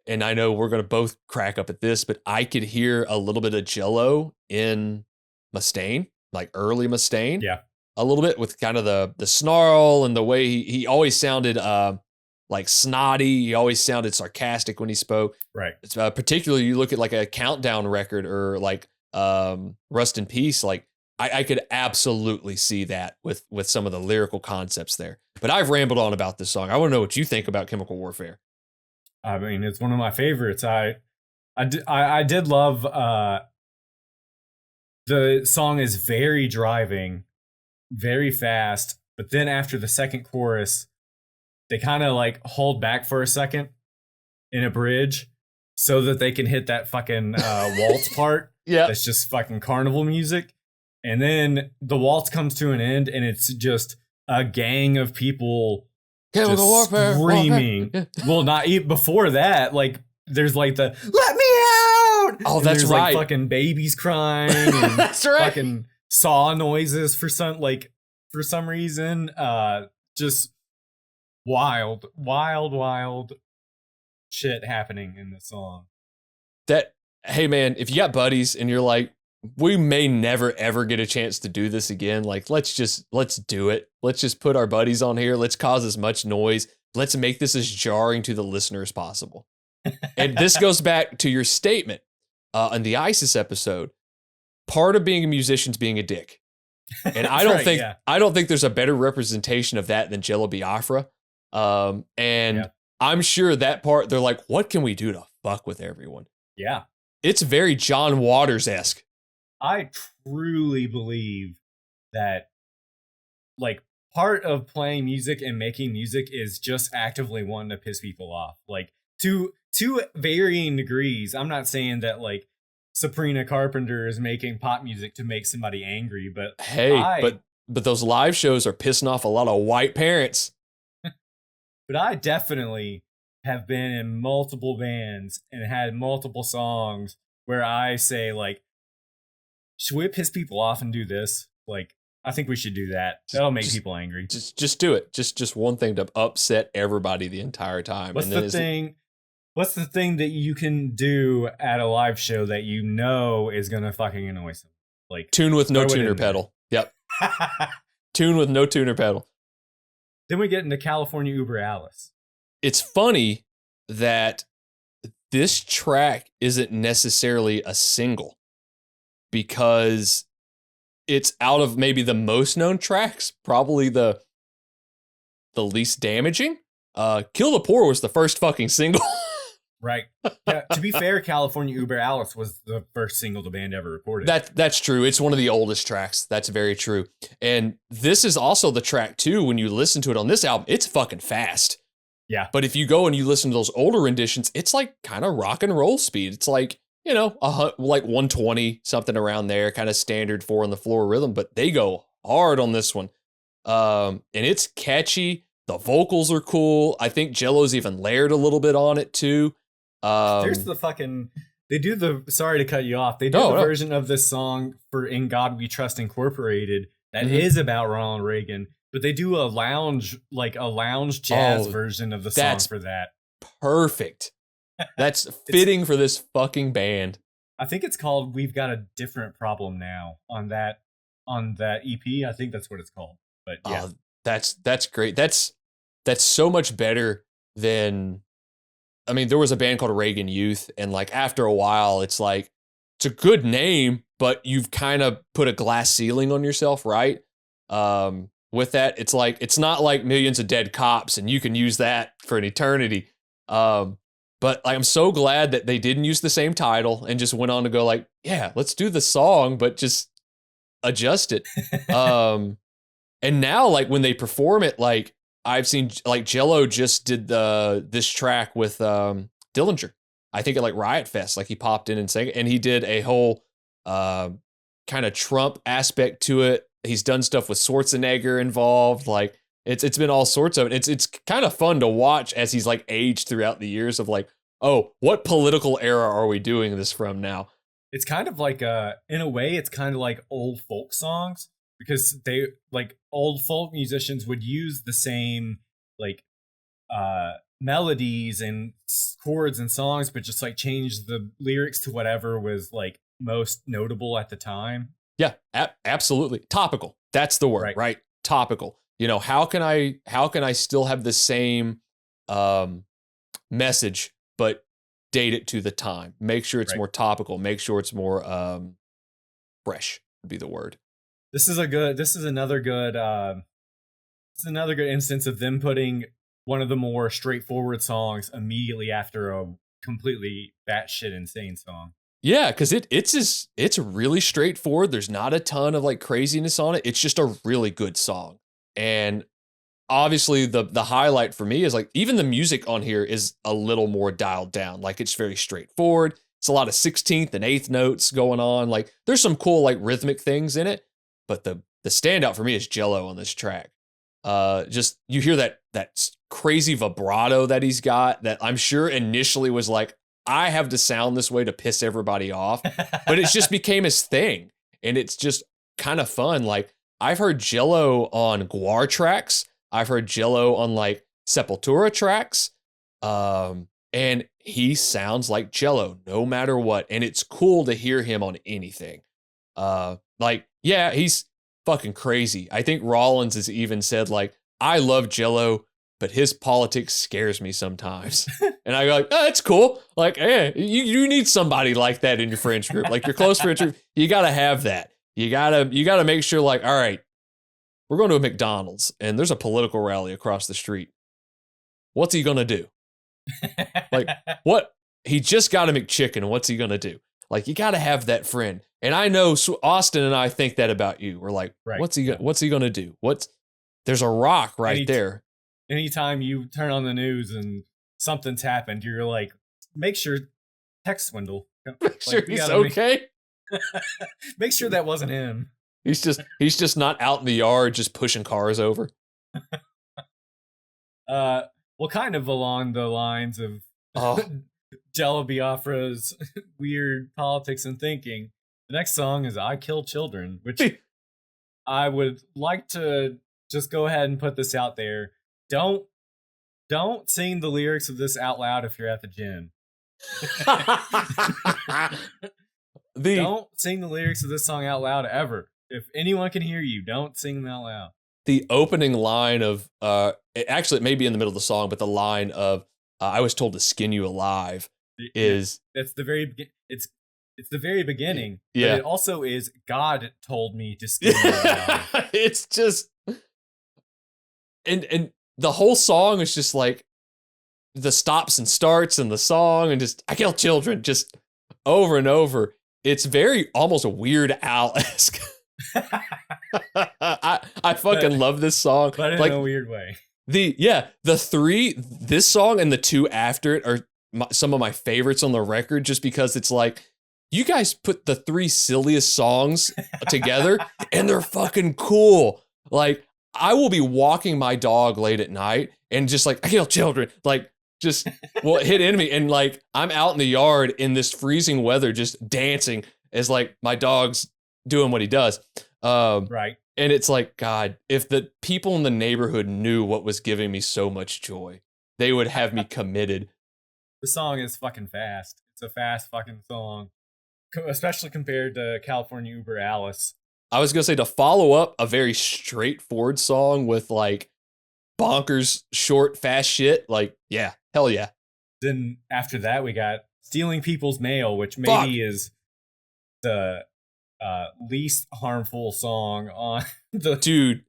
and I know we're going to both crack up at this, but I could hear a little bit of Jello in Mustaine, like early Mustaine. Yeah. A little bit with kind of the snarl and the way he always sounded like snotty. He always sounded sarcastic when he spoke. Right. It's, particularly you look at like a Countdown record or like Rust in Peace, like I could absolutely see that with some of the lyrical concepts there. But I've rambled on about this song. I want to know what you think about Chemical Warfare. I mean, it's one of my favorites. I did love the song is very driving, very fast, but then after the second chorus, they kind of like hold back for a second in a bridge so that they can hit that fucking waltz part. Yeah. That's just fucking carnival music. And then the waltz comes to an end and it's just a gang of people just screaming. Warfare. Well, not even before that. Like there's like the "Let me out!" Oh, and that's there's right. Like fucking babies crying and that's right. Fucking saw noises for some reason. Just wild shit happening in the song. Hey man, if you got buddies and you're like, we may never ever get a chance to do this again, like let's do it. Let's just put our buddies on here. Let's cause as much noise. Let's make this as jarring to the listener as possible. And this goes back to your statement on the ISIS episode. Part of being a musician is being a dick. And I don't think there's a better representation of that than Jello Biafra. I'm sure that part, they're like, what can we do to fuck with everyone? Yeah. It's very John Waters-esque. I truly believe that like part of playing music and making music is just actively wanting to piss people off. Like to varying degrees. I'm not saying that like Sabrina Carpenter is making pop music to make somebody angry, but but those live shows are pissing off a lot of white parents. But I definitely have been in multiple bands and had multiple songs where I say like, should we piss people off and do this? Like, I think we should do that. That'll make people angry. Just do it. Just one thing to upset everybody the entire time. What's the thing? What's the thing that you can do at a live show that you know is gonna fucking annoy someone? Like Tune with no throw it tuner in there. pedal. Yep. Tune with no tuner pedal. Then we get into California Uber Alice. It's funny that this track isn't necessarily a single because it's out of maybe the most known tracks, probably the least damaging. Kill the Poor was the first fucking single. Right. Yeah, to be fair, California Uber Alice was the first single the band ever recorded. That's true. It's one of the oldest tracks. That's very true. And this is also the track too. When you listen to it on this album, it's fucking fast. Yeah. But if you go and you listen to those older renditions, it's like kind of rock and roll speed. It's like, you know, like 120, something around there, kind of standard 4 on the floor rhythm, but they go hard on this one. And it's catchy. The vocals are cool. I think Jello's even layered a little bit on it too. There's the fucking, they do the, sorry to cut you off. They do the version of this song for In God We Trust Incorporated that is about Ronald Reagan, but they do a lounge jazz version of the song for that. Perfect. That's fitting for this fucking band. I think it's called We've Got a Different Problem Now on that EP. I think that's what it's called. But yeah. That's great. That's so much better than, I mean, there was a band called Reagan Youth, and like after a while, it's like, it's a good name, but you've kind of put a glass ceiling on yourself, right? With that, it's like, it's not like Millions of Dead Cops, and you can use that for an eternity. But like, I'm so glad that they didn't use the same title and just went on to go like, yeah, let's do the song, but just adjust it. And now, like when they perform it, like I've seen, like Jello just did this track with Dillinger. I think at like Riot Fest, like he popped in and sang it, and he did a whole kind of Trump aspect to it. He's done stuff with Schwarzenegger involved. Like it's been all sorts of it. It's kind of fun to watch as he's like aged throughout the years of like, oh, what political era are we doing this from now? It's kind of like in a way, it's kind of like old folk songs. Because they, like, old folk musicians would use the same, like, melodies and chords and songs, but just, like, change the lyrics to whatever was, like, most notable at the time. Yeah, absolutely. Topical. That's the word, right? Topical. You know, how can I still have the same message, but date it to the time? Make sure it's more topical. Make sure it's more fresh would be the word. This is another good instance of them putting one of the more straightforward songs immediately after a completely batshit insane song. Yeah, because it's really straightforward. There's not a ton of like craziness on it. It's just a really good song. And obviously the highlight for me is like even the music on here is a little more dialed down. Like it's very straightforward. It's a lot of 16th and 8th notes going on. Like there's some cool like rhythmic things in it. But the standout for me is Jello on this track. Just you hear that crazy vibrato that he's got that I'm sure initially was like, I have to sound this way to piss everybody off, but it just became his thing, and it's just kind of fun. Like I've heard Jello on Guar tracks, I've heard Jello on like Sepultura tracks, and he sounds like Jello no matter what, and it's cool to hear him on anything. Like, yeah, he's fucking crazy. I think Rollins has even said, like, I love Jello, but his politics scares me sometimes. And I go like, oh, that's cool. Like, hey, you need somebody like that in your friends group. Like your close friends group, you gotta have that. You gotta make sure, like, all right, we're going to a McDonald's and there's a political rally across the street. What's he gonna do? Like, what? He just got a McChicken. What's he gonna do? Like, you gotta have that friend. And I know Austin and I think that about you. We're like, what's he gonna do? There's a rock there. Anytime you turn on the news and something's happened, you're like, make sure text Swindle. Make sure he's okay. Make sure that wasn't him. He's just not out in the yard just pushing cars over. Well, kind of along the lines of Jello Biafra's weird politics and thinking. The next song is I Kill Children, which I would like to just go ahead and put this out there. Don't Don't sing the lyrics of this out loud if you're at the gym. Don't sing the lyrics of this song out loud ever. If anyone can hear you, don't sing them out loud. The opening line of it may be in the middle of the song, but the line of I was told to skin you alive is that's the very it's the very beginning. Yeah. But it also is God told me to skin you alive. It's just and the whole song is just like the stops and starts in the song and just I kill children just over and over. It's very almost a Weird Al-esque. I fucking love this song, but in a weird way. This song and the two after it are some of my favorites on the record, just because it's like you guys put the three silliest songs together and they're fucking cool. Like I will be walking my dog late at night and just like I kill children, like just hit enemy, and like I'm out in the yard in this freezing weather just dancing as like my dog's doing what he does. Right. And it's like, God, if the people in the neighborhood knew what was giving me so much joy, they would have me committed. The song is fucking fast. It's a fast fucking song, especially compared to California Uber Alice. I was going to say, to follow up a very straightforward song with like bonkers, short, fast shit, like, yeah, hell yeah. Then after that, we got Stealing People's Mail, which maybe is the least harmful song on the... Dude,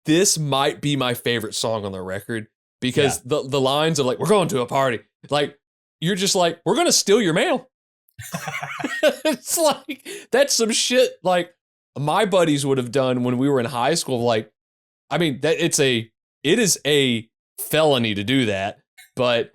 this might be my favorite song on the record, because the lines of like, we're going to a party, like, you're just like, we're going to steal your mail. It's like, that's some shit like my buddies would have done when we were in high school. Like, I mean, it is a felony to do that, but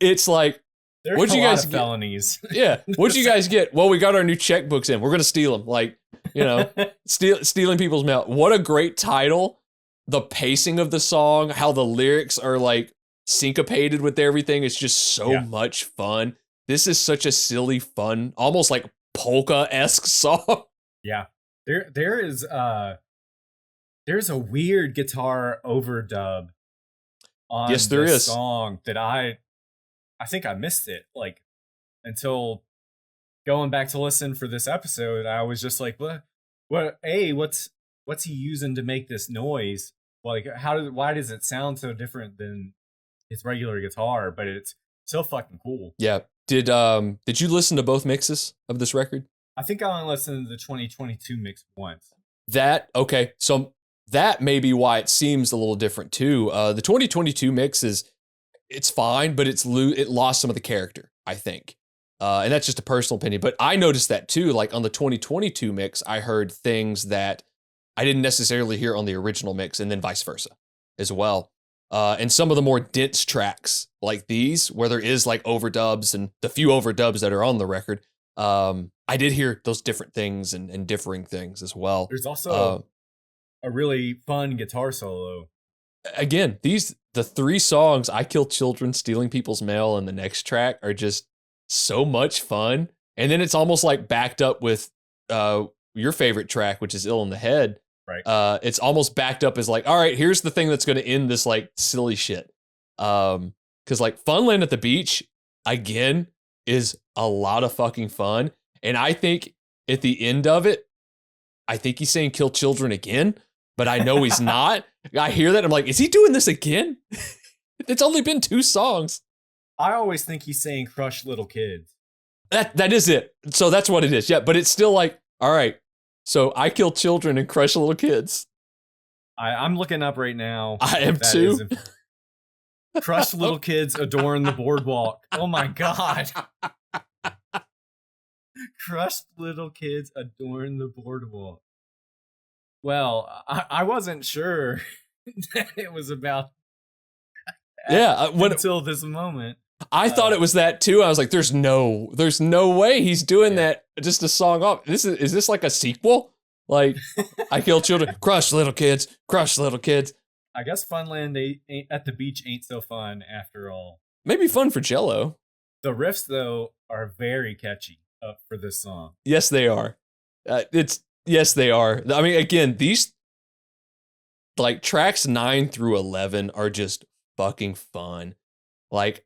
it's like, There's what'd a you lot guys of get? felonies. Yeah. What'd you guys get? Well, we got our new checkbooks in. We're going to steal them. Like, you know, stealing people's mail. What a great title. The pacing of the song, how the lyrics are like syncopated with everything. It's just so much fun. This is such a silly, fun, almost like polka-esque song. Yeah. There's a weird guitar overdub on this song that I think I missed it, like, until going back to listen for this episode. I was just like, what's he using to make this noise? Like, why does it sound so different than its regular guitar? But it's so fucking cool. Yeah. Did you listen to both mixes of this record? I think I only listened to the 2022 mix once. Okay. So that may be why it seems a little different too. The 2022 mix it's fine, but it lost some of the character, I think. And that's just a personal opinion. But I noticed that too. Like on the 2022 mix, I heard things that I didn't necessarily hear on the original mix, and then vice versa as well. And some of the more dense tracks like these, where there is like overdubs and the few overdubs that are on the record, I did hear those different things and differing things as well. There's also a really fun guitar solo. Again, the three songs, I Kill Children, Stealing People's Mail, and the next track are just so much fun. And then it's almost like backed up with your favorite track, which is Ill in the Head. Right. It's almost backed up as like, all right, here's the thing that's going to end this like silly shit. Because like Funland at the Beach, again, is a lot of fucking fun. And I think at the end of it, I think he's saying kill children again, but I know he's not. I hear that. I'm like, is he doing this again? It's only been 2 songs. I always think he's saying crush little kids. That is it. So that's what it is. Yeah, but it's still like, all right, so I kill children and crush little kids. I'm looking up right now. I am too. Crush little kids adorn the boardwalk. Oh my God. Crushed little kids adorn the boardwalk. Well, I wasn't sure that it was about that until this moment. I thought it was that too. I was like, there's no way he's doing that just a song off. Is this like a sequel? Like, I kill children, crush little kids, crush little kids. I guess Funland at the beach ain't so fun after all. Maybe fun for Jello. The riffs though are very catchy for this song. Yes, they are. Yes, they are. I mean, again, these like tracks 9 through 11 are just fucking fun. Like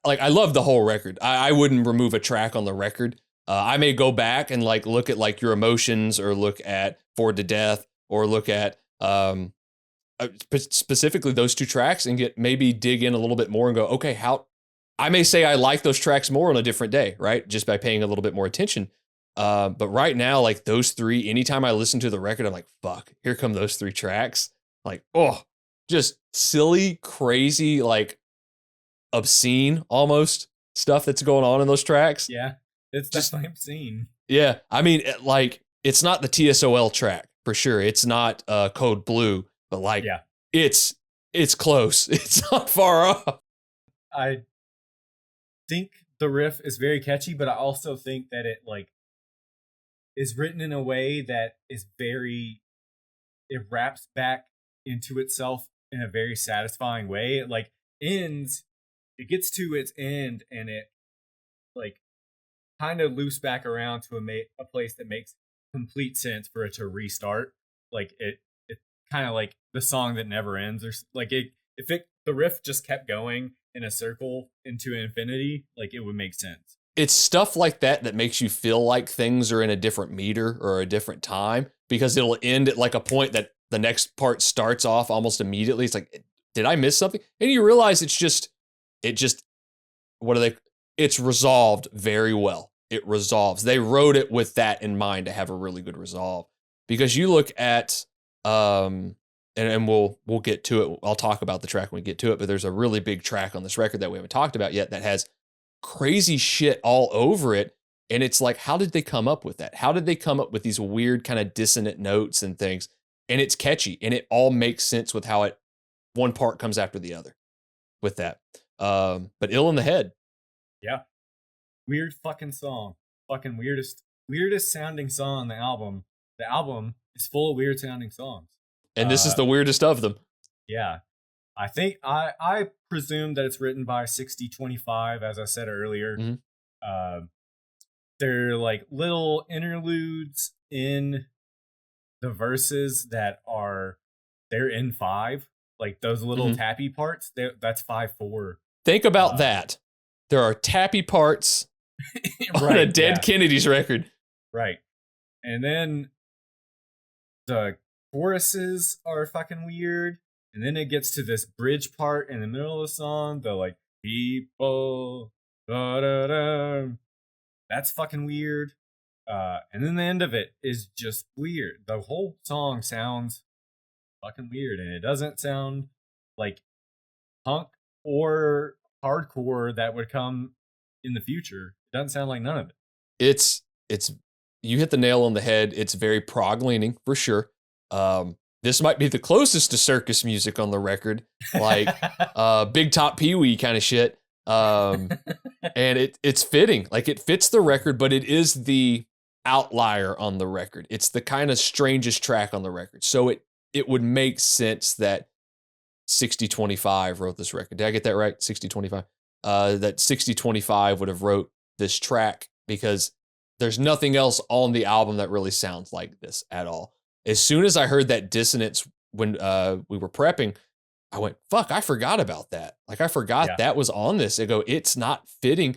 I love the whole record. I wouldn't remove a track on the record. I may go back and like look at like Your Emotions or look at Bored to Death or look at specifically those two tracks and maybe dig in a little bit more and go, okay, how I may say I like those tracks more on a different day, right? Just by paying a little bit more attention. But right now, like those three, anytime I listen to the record, I'm like, fuck, here come those three tracks. Like, oh, just silly, crazy, like obscene almost stuff that's going on in those tracks. Yeah, it's Just- definitely obscene. Yeah, I mean, like it's not the TSOL track for sure. It's not Code Blue, but like, Yeah. it's close. It's not far off. I think the riff is very catchy, but I also think that it like is written in a way that is it wraps back into itself in a very satisfying way. It like it gets to its end and it like kind of loops back around to a place that makes complete sense for it to restart. Like it's kind of like the song that never ends, or like the riff just kept going in a circle into infinity, like it would make sense. It's stuff like that makes you feel like things are in a different meter or a different time, because it'll end at like a point that the next part starts off almost immediately. It's like, did I miss something? And you realize it's resolved very well. It resolves. They wrote it with that in mind to have a really good resolve, because you look at, and we'll get to it. I'll talk about the track when we get to it, but there's a really big track on this record that we haven't talked about yet that has crazy shit all over it. And it's like, how did they come up with that? How did they come up with these weird kind of dissonant notes and things? And it's catchy and it all makes sense with how one part comes after the other with that. But Ill in the Head. Yeah. Weird fucking song. Fucking weirdest sounding song on the album. The album is full of weird sounding songs. And this is the weirdest of them. Yeah. I think I presume that it's written by 6025, as I said earlier. Mm-hmm. They're like little interludes in the verses that they're in 5. Like those little tappy parts, that's 5/4. Think about that. There are tappy parts on a Dead Kennedys record. Right. And then the choruses are fucking weird. And then it gets to this bridge part in the middle of the song. The like, people, da-da-da. That's fucking weird. And then the end of it is just weird. The whole song sounds fucking weird. And it doesn't sound like punk or hardcore that would come in the future. It doesn't sound like none of it. It's you hit the nail on the head. It's very prog leaning for sure. This might be the closest to circus music on the record, like Big Top Pee Wee kind of shit. And it's fitting, like it fits the record, but it is the outlier on the record. It's the kind of strangest track on the record. So it would make sense that 6025 wrote this record. Did I get that right? 6025. That 6025 would have wrote this track, because there's nothing else on the album that really sounds like this at all. As soon as I heard that dissonance when we were prepping, I went, fuck, I forgot about that. Like I forgot that was on this. I go, it's not fitting.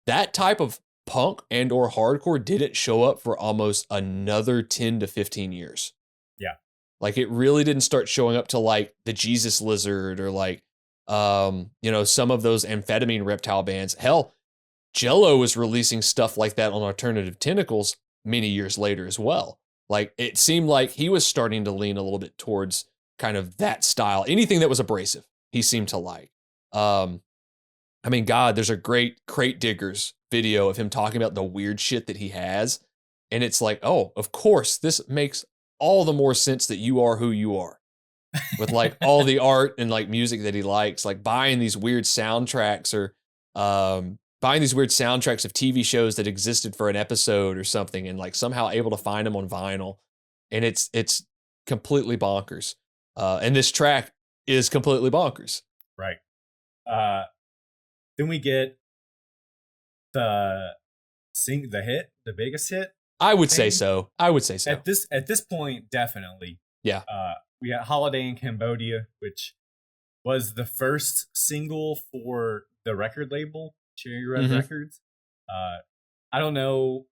That type of punk and or hardcore didn't show up for almost another 10 to 15 years. Yeah. Like it really didn't start showing up to like the Jesus Lizard or like, some of those amphetamine reptile bands. Hell, Jello was releasing stuff like that on Alternative Tentacles many years later as well. Like it seemed like he was starting to lean a little bit towards kind of that style. Anything that was abrasive, he seemed to like. I mean, God, there's a great Crate Diggers video of him talking about the weird shit that he has. And it's like, oh, of course, this makes all the more sense that you are who you are. With like all the art and like music that he likes, like buying these weird soundtracks or buying these weird soundtracks of TV shows that existed for an episode or something, and like somehow able to find them on vinyl. And it's completely bonkers. And this track is completely bonkers. Right. Then we get the biggest hit. I would say so. At this point, definitely. Yeah. We got Holiday in Cambodia, which was the first single for the record label, Cherry Red Records. I don't know.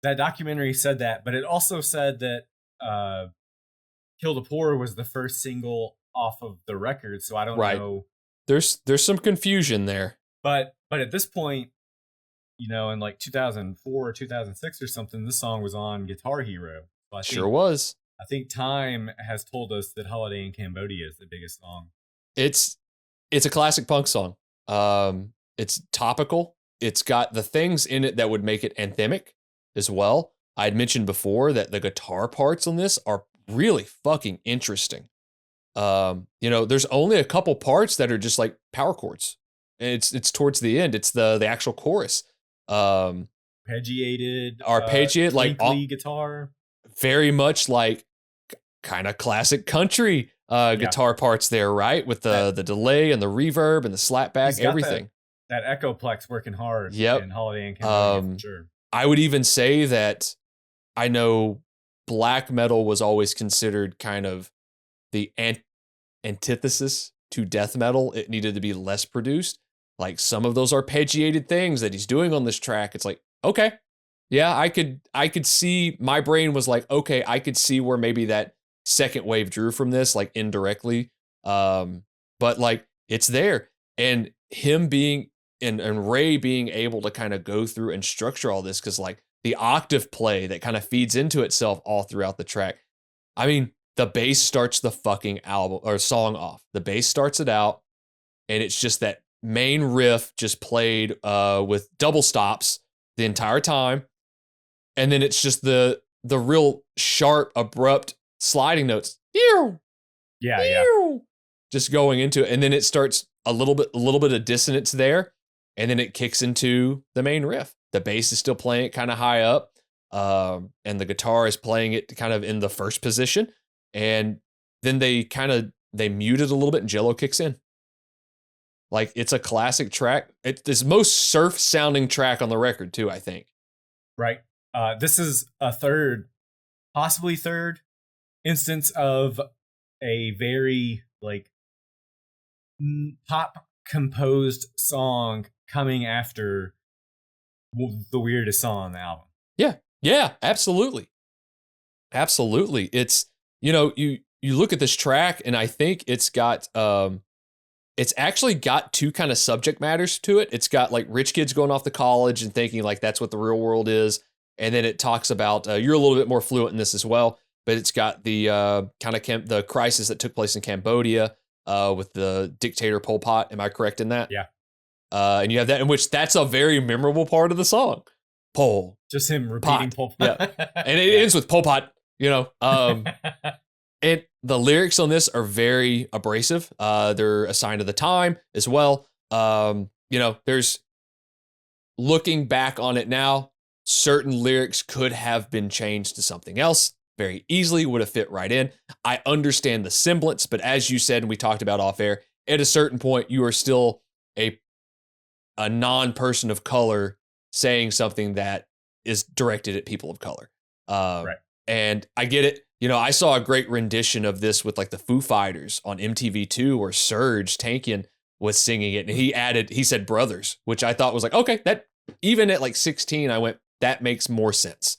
That documentary said that, but it also said that Kill the Poor was the first single off of the record, so I don't know. There's some confusion there. But at this point, in like 2004 or 2006 or something, this song was on Guitar Hero. So Sure was. I think time has told us that Holiday in Cambodia is the biggest song. It's a classic punk song. It's topical. It's got the things in it that would make it anthemic as well. I had mentioned before that the guitar parts on this are really fucking interesting. There's only a couple parts that are just like power chords. It's towards the end. It's the actual chorus. Arpeggiated, like guitar. Very much like kind of classic country guitar parts there, right? With the delay and the reverb and the slapback, everything. That Echoplex working hard in Holiday in Cambodia, for sure. I would even say that I know black metal was always considered kind of the antithesis to death metal. It needed to be less produced. Like some of those arpeggiated things that he's doing on this track, it's like, okay, yeah, I could see, my brain was like, okay, I could see where maybe that second wave drew from this, like indirectly. But like it's there. And him being and Ray being able to kind of go through and structure all this, because like the octave play that kind of feeds into itself all throughout the track. I mean, the bass starts the fucking album or song off. The bass starts it out, and it's just that main riff just played with double stops the entire time. And then it's just the real sharp, abrupt sliding notes. Yeah. Just going into it. And then it starts a little bit of dissonance there. And then it kicks into the main riff. The bass is still playing it kind of high up. And the guitar is playing it kind of in the first position. And then they mute it a little bit and Jello kicks in. Like, it's a classic track. It's the most surf sounding track on the record too, I think. Right. This is a possibly third instance of a very like pop composed song coming after the weirdest song on the album. Yeah, absolutely. It's, you look at this track and I think it's got, it's actually got two kind of subject matters to it. It's got like rich kids going off to college and thinking like that's what the real world is. And then it talks about, you're a little bit more fluent in this as well, but it's got the kind of the crisis that took place in Cambodia with the dictator Pol Pot. Am I correct in that? Yeah. And you have that in which that's a very memorable part of the song. Pol. Just him repeating Pol Pot. Yeah. And it ends with Pol Pot, and the lyrics on this are very abrasive. They're a sign of the time as well. There's looking back on it now, certain lyrics could have been changed to something else very easily, would have fit right in. I understand the semblance, but as you said, and we talked about off air, at a certain point, you are still a non-person of color saying something that is directed at people of color. Right. And I get it. I saw a great rendition of this with like the Foo Fighters on MTV2 where Serge Tankian was singing it. And he said brothers, which I thought was like, okay, that even at like 16, I went, that makes more sense.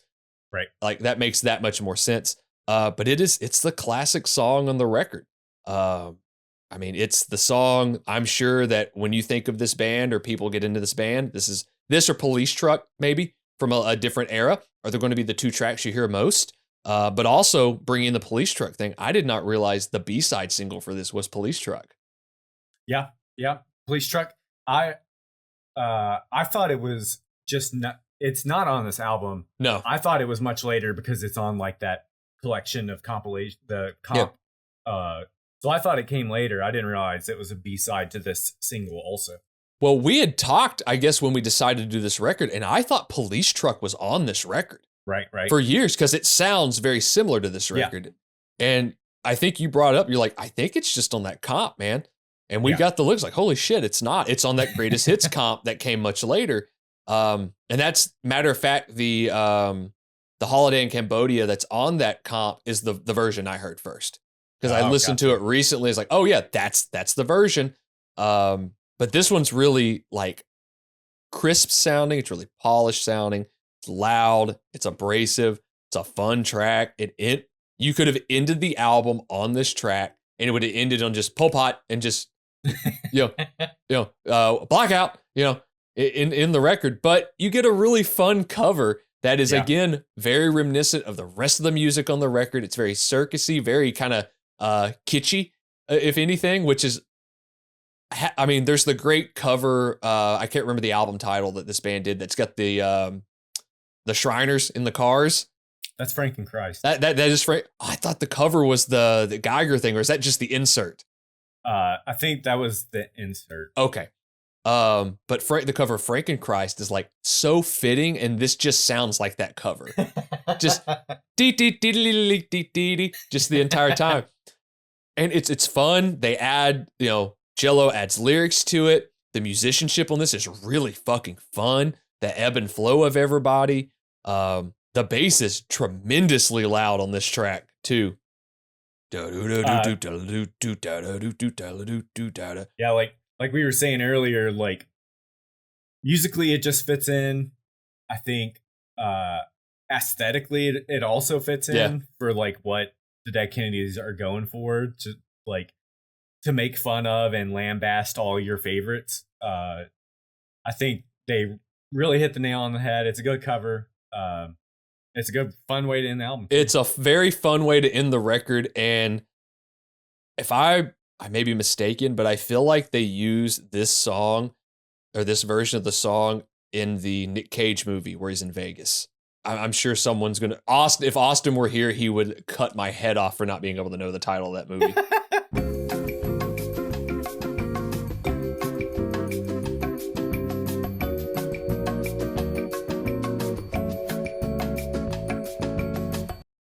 Right. Like that makes that much more sense. But it's the classic song on the record. It's the song, I'm sure that when you think of this band or people get into this band, this or Police Truck, maybe from a different era, are they going to be the two tracks you hear most? But also bringing the Police Truck thing. I did not realize the B-side single for this was Police Truck. Yeah. Police Truck. I thought it was just not, it's not on this album. No. I thought it was much later because it's on like that collection of compilation, the comp. Yeah. So I thought it came later. I didn't realize it was a B-side to this single also. Well, we had talked, I guess, when we decided to do this record, and I thought Police Truck was on this record. Right. For years, because it sounds very similar to this record. Yeah. And I think you brought up, you're like, I think it's just on that comp, man. And we got the looks like, holy shit, it's not. It's on that greatest hits comp that came much later. And that's, matter of fact, the Holiday in Cambodia that's on that comp is the version I heard first. because I listened to it recently. It's like, oh yeah, that's the version. But this one's really like crisp sounding. It's really polished sounding. It's loud. It's abrasive. It's a fun track. You could have ended the album on this track, and it would have ended on just Pol Pot and just blackout. In the record. But you get a really fun cover that is again very reminiscent of the rest of the music on the record. It's very circusy, very kind of kitschy, if anything. Which is, I mean, there's the great cover. I can't remember the album title that this band did. That's got the Shriners in the cars. That's Frankenchrist. That is Frank. Oh, I thought the cover was the Geiger thing, or is that just the insert? I think that was the insert. Okay. But the cover of Frankenchrist is like so fitting, and this just sounds like that cover. Just dee dee dee dee dee dee dee, just the entire time. And it's fun. They add, Jello adds lyrics to it. The musicianship on this is really fucking fun. The ebb and flow of everybody. The bass is tremendously loud on this track too. Yeah, like we were saying earlier, like musically it just fits in. I think aesthetically it also fits in for like what the Dead Kennedys are going for, to make fun of and lambast all your favorites. I think they really hit the nail on the head. It's a good cover. It's a good, fun way to end the album. It's a very fun way to end the record. And if I may be mistaken, but I feel like they use this song or this version of the song in the Nick Cage movie where he's in Vegas. I'm sure someone's going to... if Austin were here, he would cut my head off for not being able to know the title of that movie.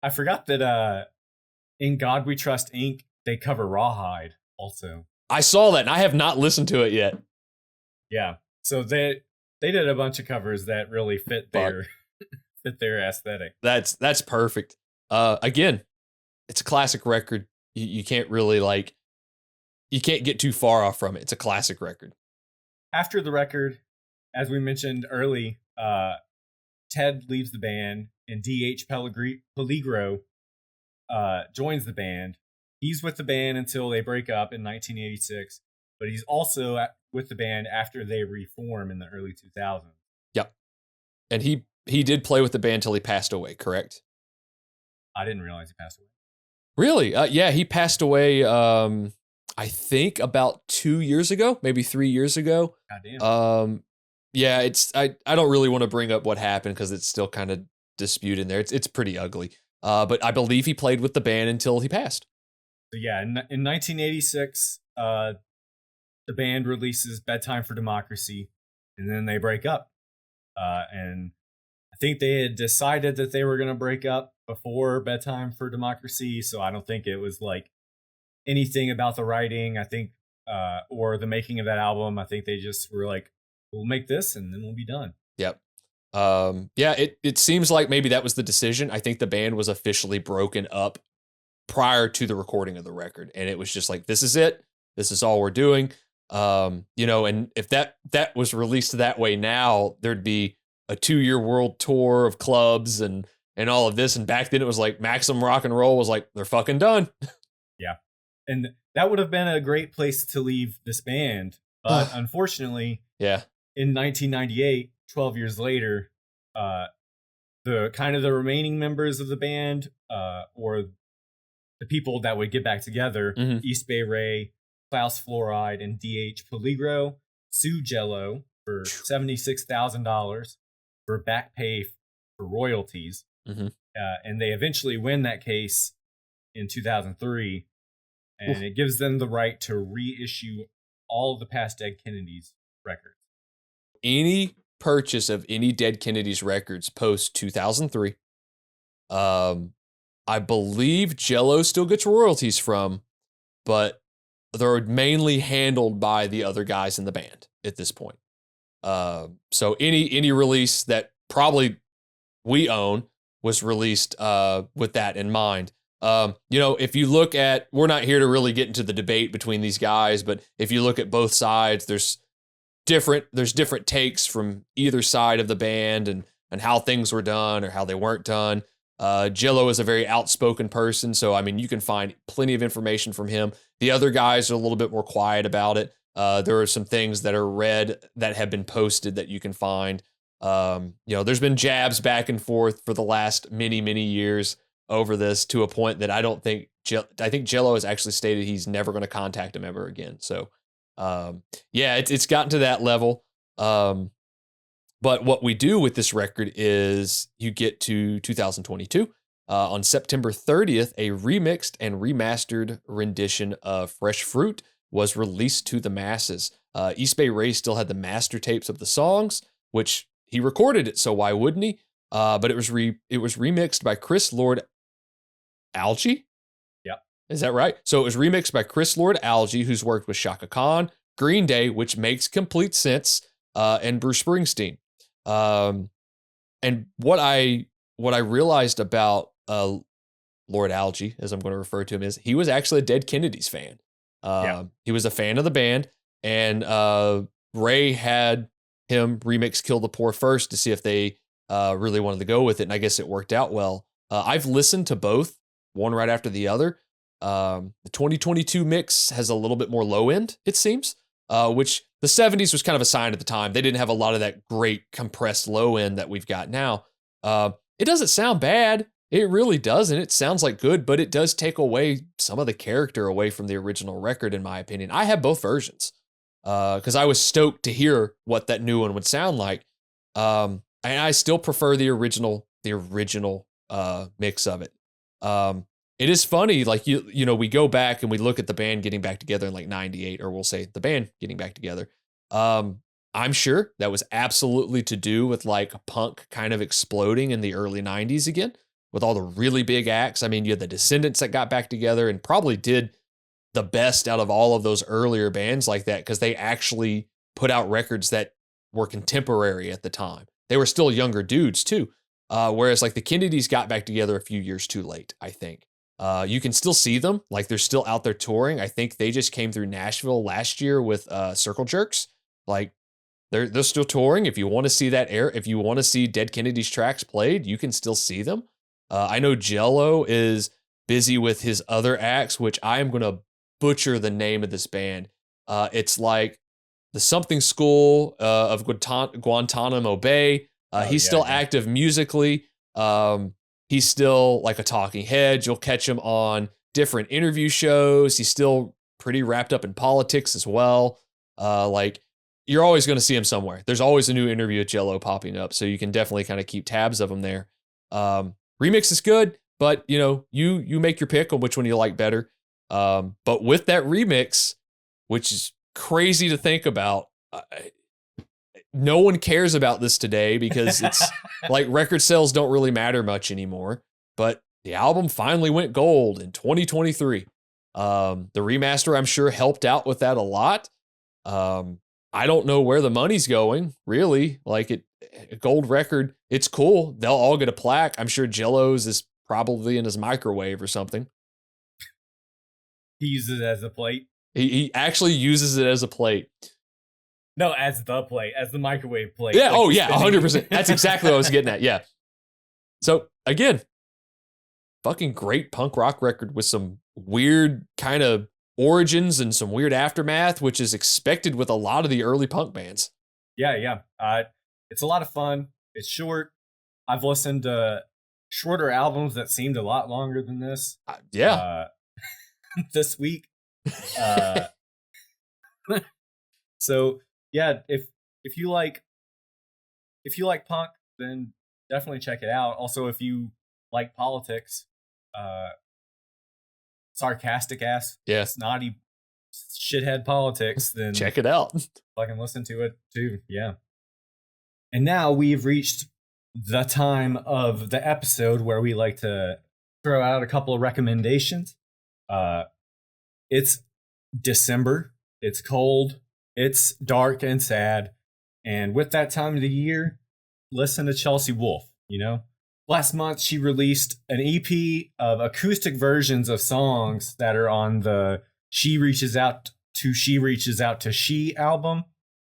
I forgot that in God We Trust Inc., they cover Rawhide also. I saw that, and I have not listened to it yet. Yeah, so they did a bunch of covers that really fit their aesthetic. That's perfect. Again, it's a classic record. You can't really you can't get too far off from it. It's a classic record. After the record, as we mentioned early, Ted leaves the band and D.H. Peligro joins the band. He's with the band until they break up in 1986, but he's also with the band after they reform in the early 2000s. Yep. And he did play with the band till he passed away, correct? I didn't realize he passed away. Really? Yeah, he passed away, I think about 2 years ago, maybe 3 years ago. Goddamn. Yeah, I don't really want to bring up what happened because it's still kind of disputed in there. It's pretty ugly. But I believe he played with the band until he passed. So yeah, in 1986, the band releases Bedtime for Democracy, and then they break up. And I think they had decided that they were going to break up before Bedtime for Democracy, so I don't think it was like anything about the writing, I think, or the making of that album. I think they just were like, we'll make this and then we'll be done. Yep. Yeah, it seems like maybe that was the decision. I think the band was officially broken up prior to the recording of the record, and it was just like, this is it. This is all we're doing. And if that was released that way now, there'd be a 2-year world tour of clubs and all of this. And back then it was like Maximum Rock and Roll was like, they're fucking done. Yeah. And that would have been a great place to leave this band. But unfortunately, yeah, in 1998, 12 years later, the remaining members of the band, or the people that would get back together, East Bay Ray, Klaus Fluoride, and D.H. Peligro, sue Jello for $76,000 for back pay for royalties. And they eventually win that case in 2003, and it gives them the right to reissue all of the past Dead Kennedys records. Any purchase of any Dead Kennedys records post 2003, I believe Jello still gets royalties from, but they're mainly handled by the other guys in the band at this point. So any release that probably we own was released with that in mind. If you look at, we're not here to really get into the debate between these guys, but if you look at both sides, there's different takes from either side of the band and how things were done or how they weren't done. Jello is a very outspoken person, so I mean, you can find plenty of information from him. The other guys are a little bit more quiet about it. There are some things that are read that have been posted that you can find. There's been jabs back and forth for the last many, many years over this, to a point that I think Jello has actually stated he's never going to contact him ever again. So, it's gotten to that level. But what we do with this record is you get to 2022. On September 30th, a remixed and remastered rendition of Fresh Fruit was released to the masses. East Bay Ray still had the master tapes of the songs, which he recorded it, so why wouldn't he? But it was remixed by Chris Lord Alge. Yeah. Is that right? So it was remixed by Chris Lord Alge, who's worked with Shaka Khan, Green Day, which makes complete sense, and Bruce Springsteen. And what I realized about Lord Alge, as I'm going to refer to him, is he was actually a Dead Kennedys fan. He was a fan of the band, and Ray had him remix Kill the Poor first to see if they really wanted to go with it, and I guess it worked out well. I've listened to both, one right after the other. The 2022 mix has a little bit more low end, it seems, which the 70s was kind of a sign at the time. They didn't have a lot of that great compressed low end that we've got now. It doesn't sound bad. It really doesn't. It sounds like good, but it does take away some of the character away from the original record, in my opinion. I have both versions because I was stoked to hear what that new one would sound like. And I still prefer the original mix of it. It is funny, like we go back and we look at the band getting back together in like 98, or we'll say the band getting back together. I'm sure that was absolutely to do with like punk kind of exploding in the early 90s again, with all the really big acts. I mean, you had the Descendants that got back together and probably did the best out of all of those earlier bands like that, because they actually put out records that were contemporary at the time. They were still younger dudes too. Whereas like the Kennedys got back together a few years too late, I think. You can still see them, like they're still out there touring. I think they just came through Nashville last year with Circle Jerks. Like they're still touring. If you want to see if you want to see Dead Kennedys tracks played, you can still see them. I know Jello is busy with his other acts, which I am going to butcher the name of this band. It's like the something school of Guantanamo Bay. He's still active musically. He's still like a talking head. You'll catch him on different interview shows. He's still pretty wrapped up in politics as well. Like you're always going to see him somewhere. There's always a new interview with Jello popping up. So you can definitely kind of keep tabs of him there. Remix is good, but you make your pick on which one you like better. But with that remix, which is crazy to think about, no one cares about this today because it's like record sales don't really matter much anymore. But the album finally went gold in 2023. The remaster, I'm sure, helped out with that a lot. I don't know where the money's going, really. Like a gold record, it's cool. They'll all get a plaque. I'm sure Jello's is probably in his microwave or something. He uses it as a plate. He actually uses it as a plate. No, as the microwave plate. Yeah, like 100%. That's exactly what I was getting at, yeah. So, again, fucking great punk rock record with some weird kind of origins and some weird aftermath, which is expected with a lot of the early punk bands. Yeah. It's a lot of fun. It's short. I've listened to shorter albums that seemed a lot longer than this. This week. So yeah, if you like punk, then definitely check it out. Also, if you like politics, sarcastic ass, snotty shithead politics, then check it out. Fucking listen to it too. Yeah. And now we've reached the time of the episode where we like to throw out a couple of recommendations. It's December. It's cold. It's dark and sad. And with that time of the year, listen to Chelsea Wolfe, last month she released an EP of acoustic versions of songs that are on the She Reaches Out to She album.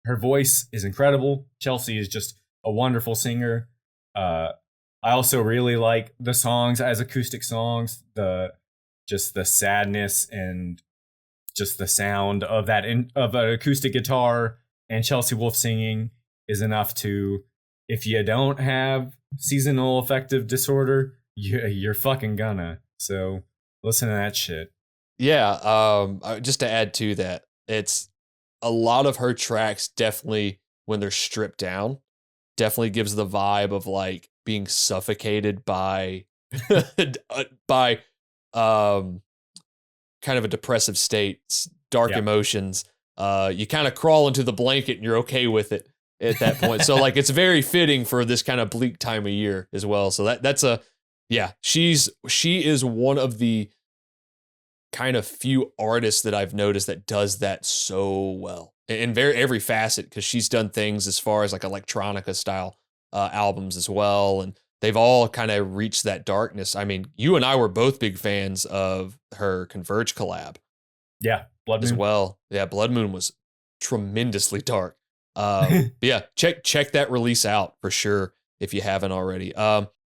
Her voice is incredible. Chelsea is just a wonderful singer. I also really like the songs as acoustic songs. The sadness and just the sound of that of an acoustic guitar and Chelsea Wolfe singing is enough to, if you don't have seasonal affective disorder, you're fucking gonna. So listen to that shit. Yeah. Just to add to that, it's a lot of her tracks definitely, when they're stripped down, definitely gives the vibe of like being suffocated by by kind of a depressive state, dark emotions. You kind of crawl into the blanket and you're okay with it at that point. So like it's very fitting for this kind of bleak time of year as well. So she is one of the kind of few artists that I've noticed that does that so well in every facet, because she's done things as far as like electronica style albums as well, and they've all kind of reached that darkness. I mean, you and I were both big fans of her Converge collab. Yeah, Blood Moon as well. Yeah, Blood Moon was tremendously dark. But yeah, check that release out for sure if you haven't already.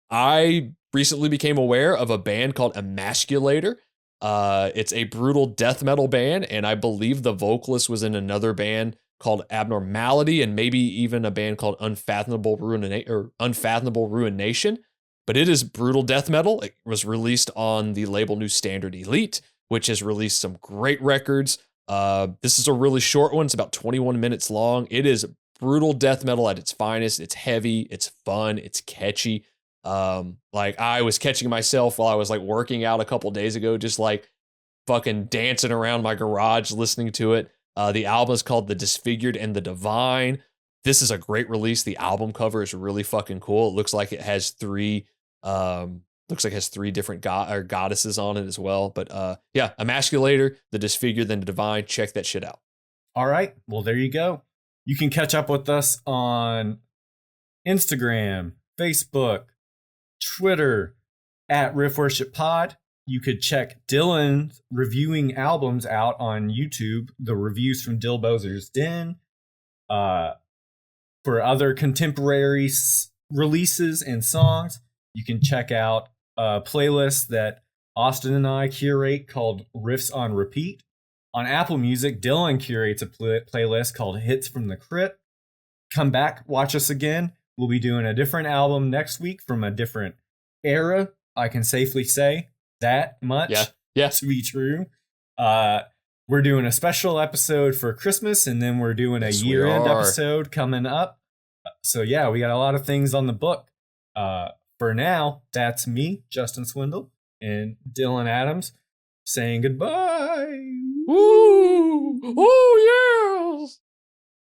I recently became aware of a band called Emasculator. It's a brutal death metal band, and I believe the vocalist was in another band called Abnormality, and maybe even a band called Unfathomable Ruination. But it is brutal death metal. It was released on the label New Standard Elite, which has released some great records. This is a really short one. It's about 21 minutes long. It is brutal death metal at its finest. It's heavy. It's fun. It's catchy. Like I was catching myself while I was like working out a couple days ago, just like fucking dancing around my garage listening to it. The album is called The Disfigured and the Divine. This is a great release. The album cover is really fucking cool. It looks like it has three different goddesses on it as well. But yeah, Emasculator, The Disfigured, then the Divine. Check that shit out. All right. Well, there you go. You can catch up with us on Instagram, Facebook, Twitter, at Riff Worship Pod. You could check Dylan's reviewing albums out on YouTube, the reviews from Dill Bozer's Den. For other contemporary releases and songs, you can check out a playlist that Austin and I curate called Riffs on Repeat. On Apple Music, Dylan curates a playlist called Hits from the Crypt. Come back, watch us again. We'll be doing a different album next week from a different era. I can safely say that much to be true. We're doing a special episode for Christmas, and then we're doing a year-end episode coming up. So yeah, we got a lot of things on the book. For now, that's me, Justin Swindle, and Dylan Adams saying goodbye. Woo! Oh yeah!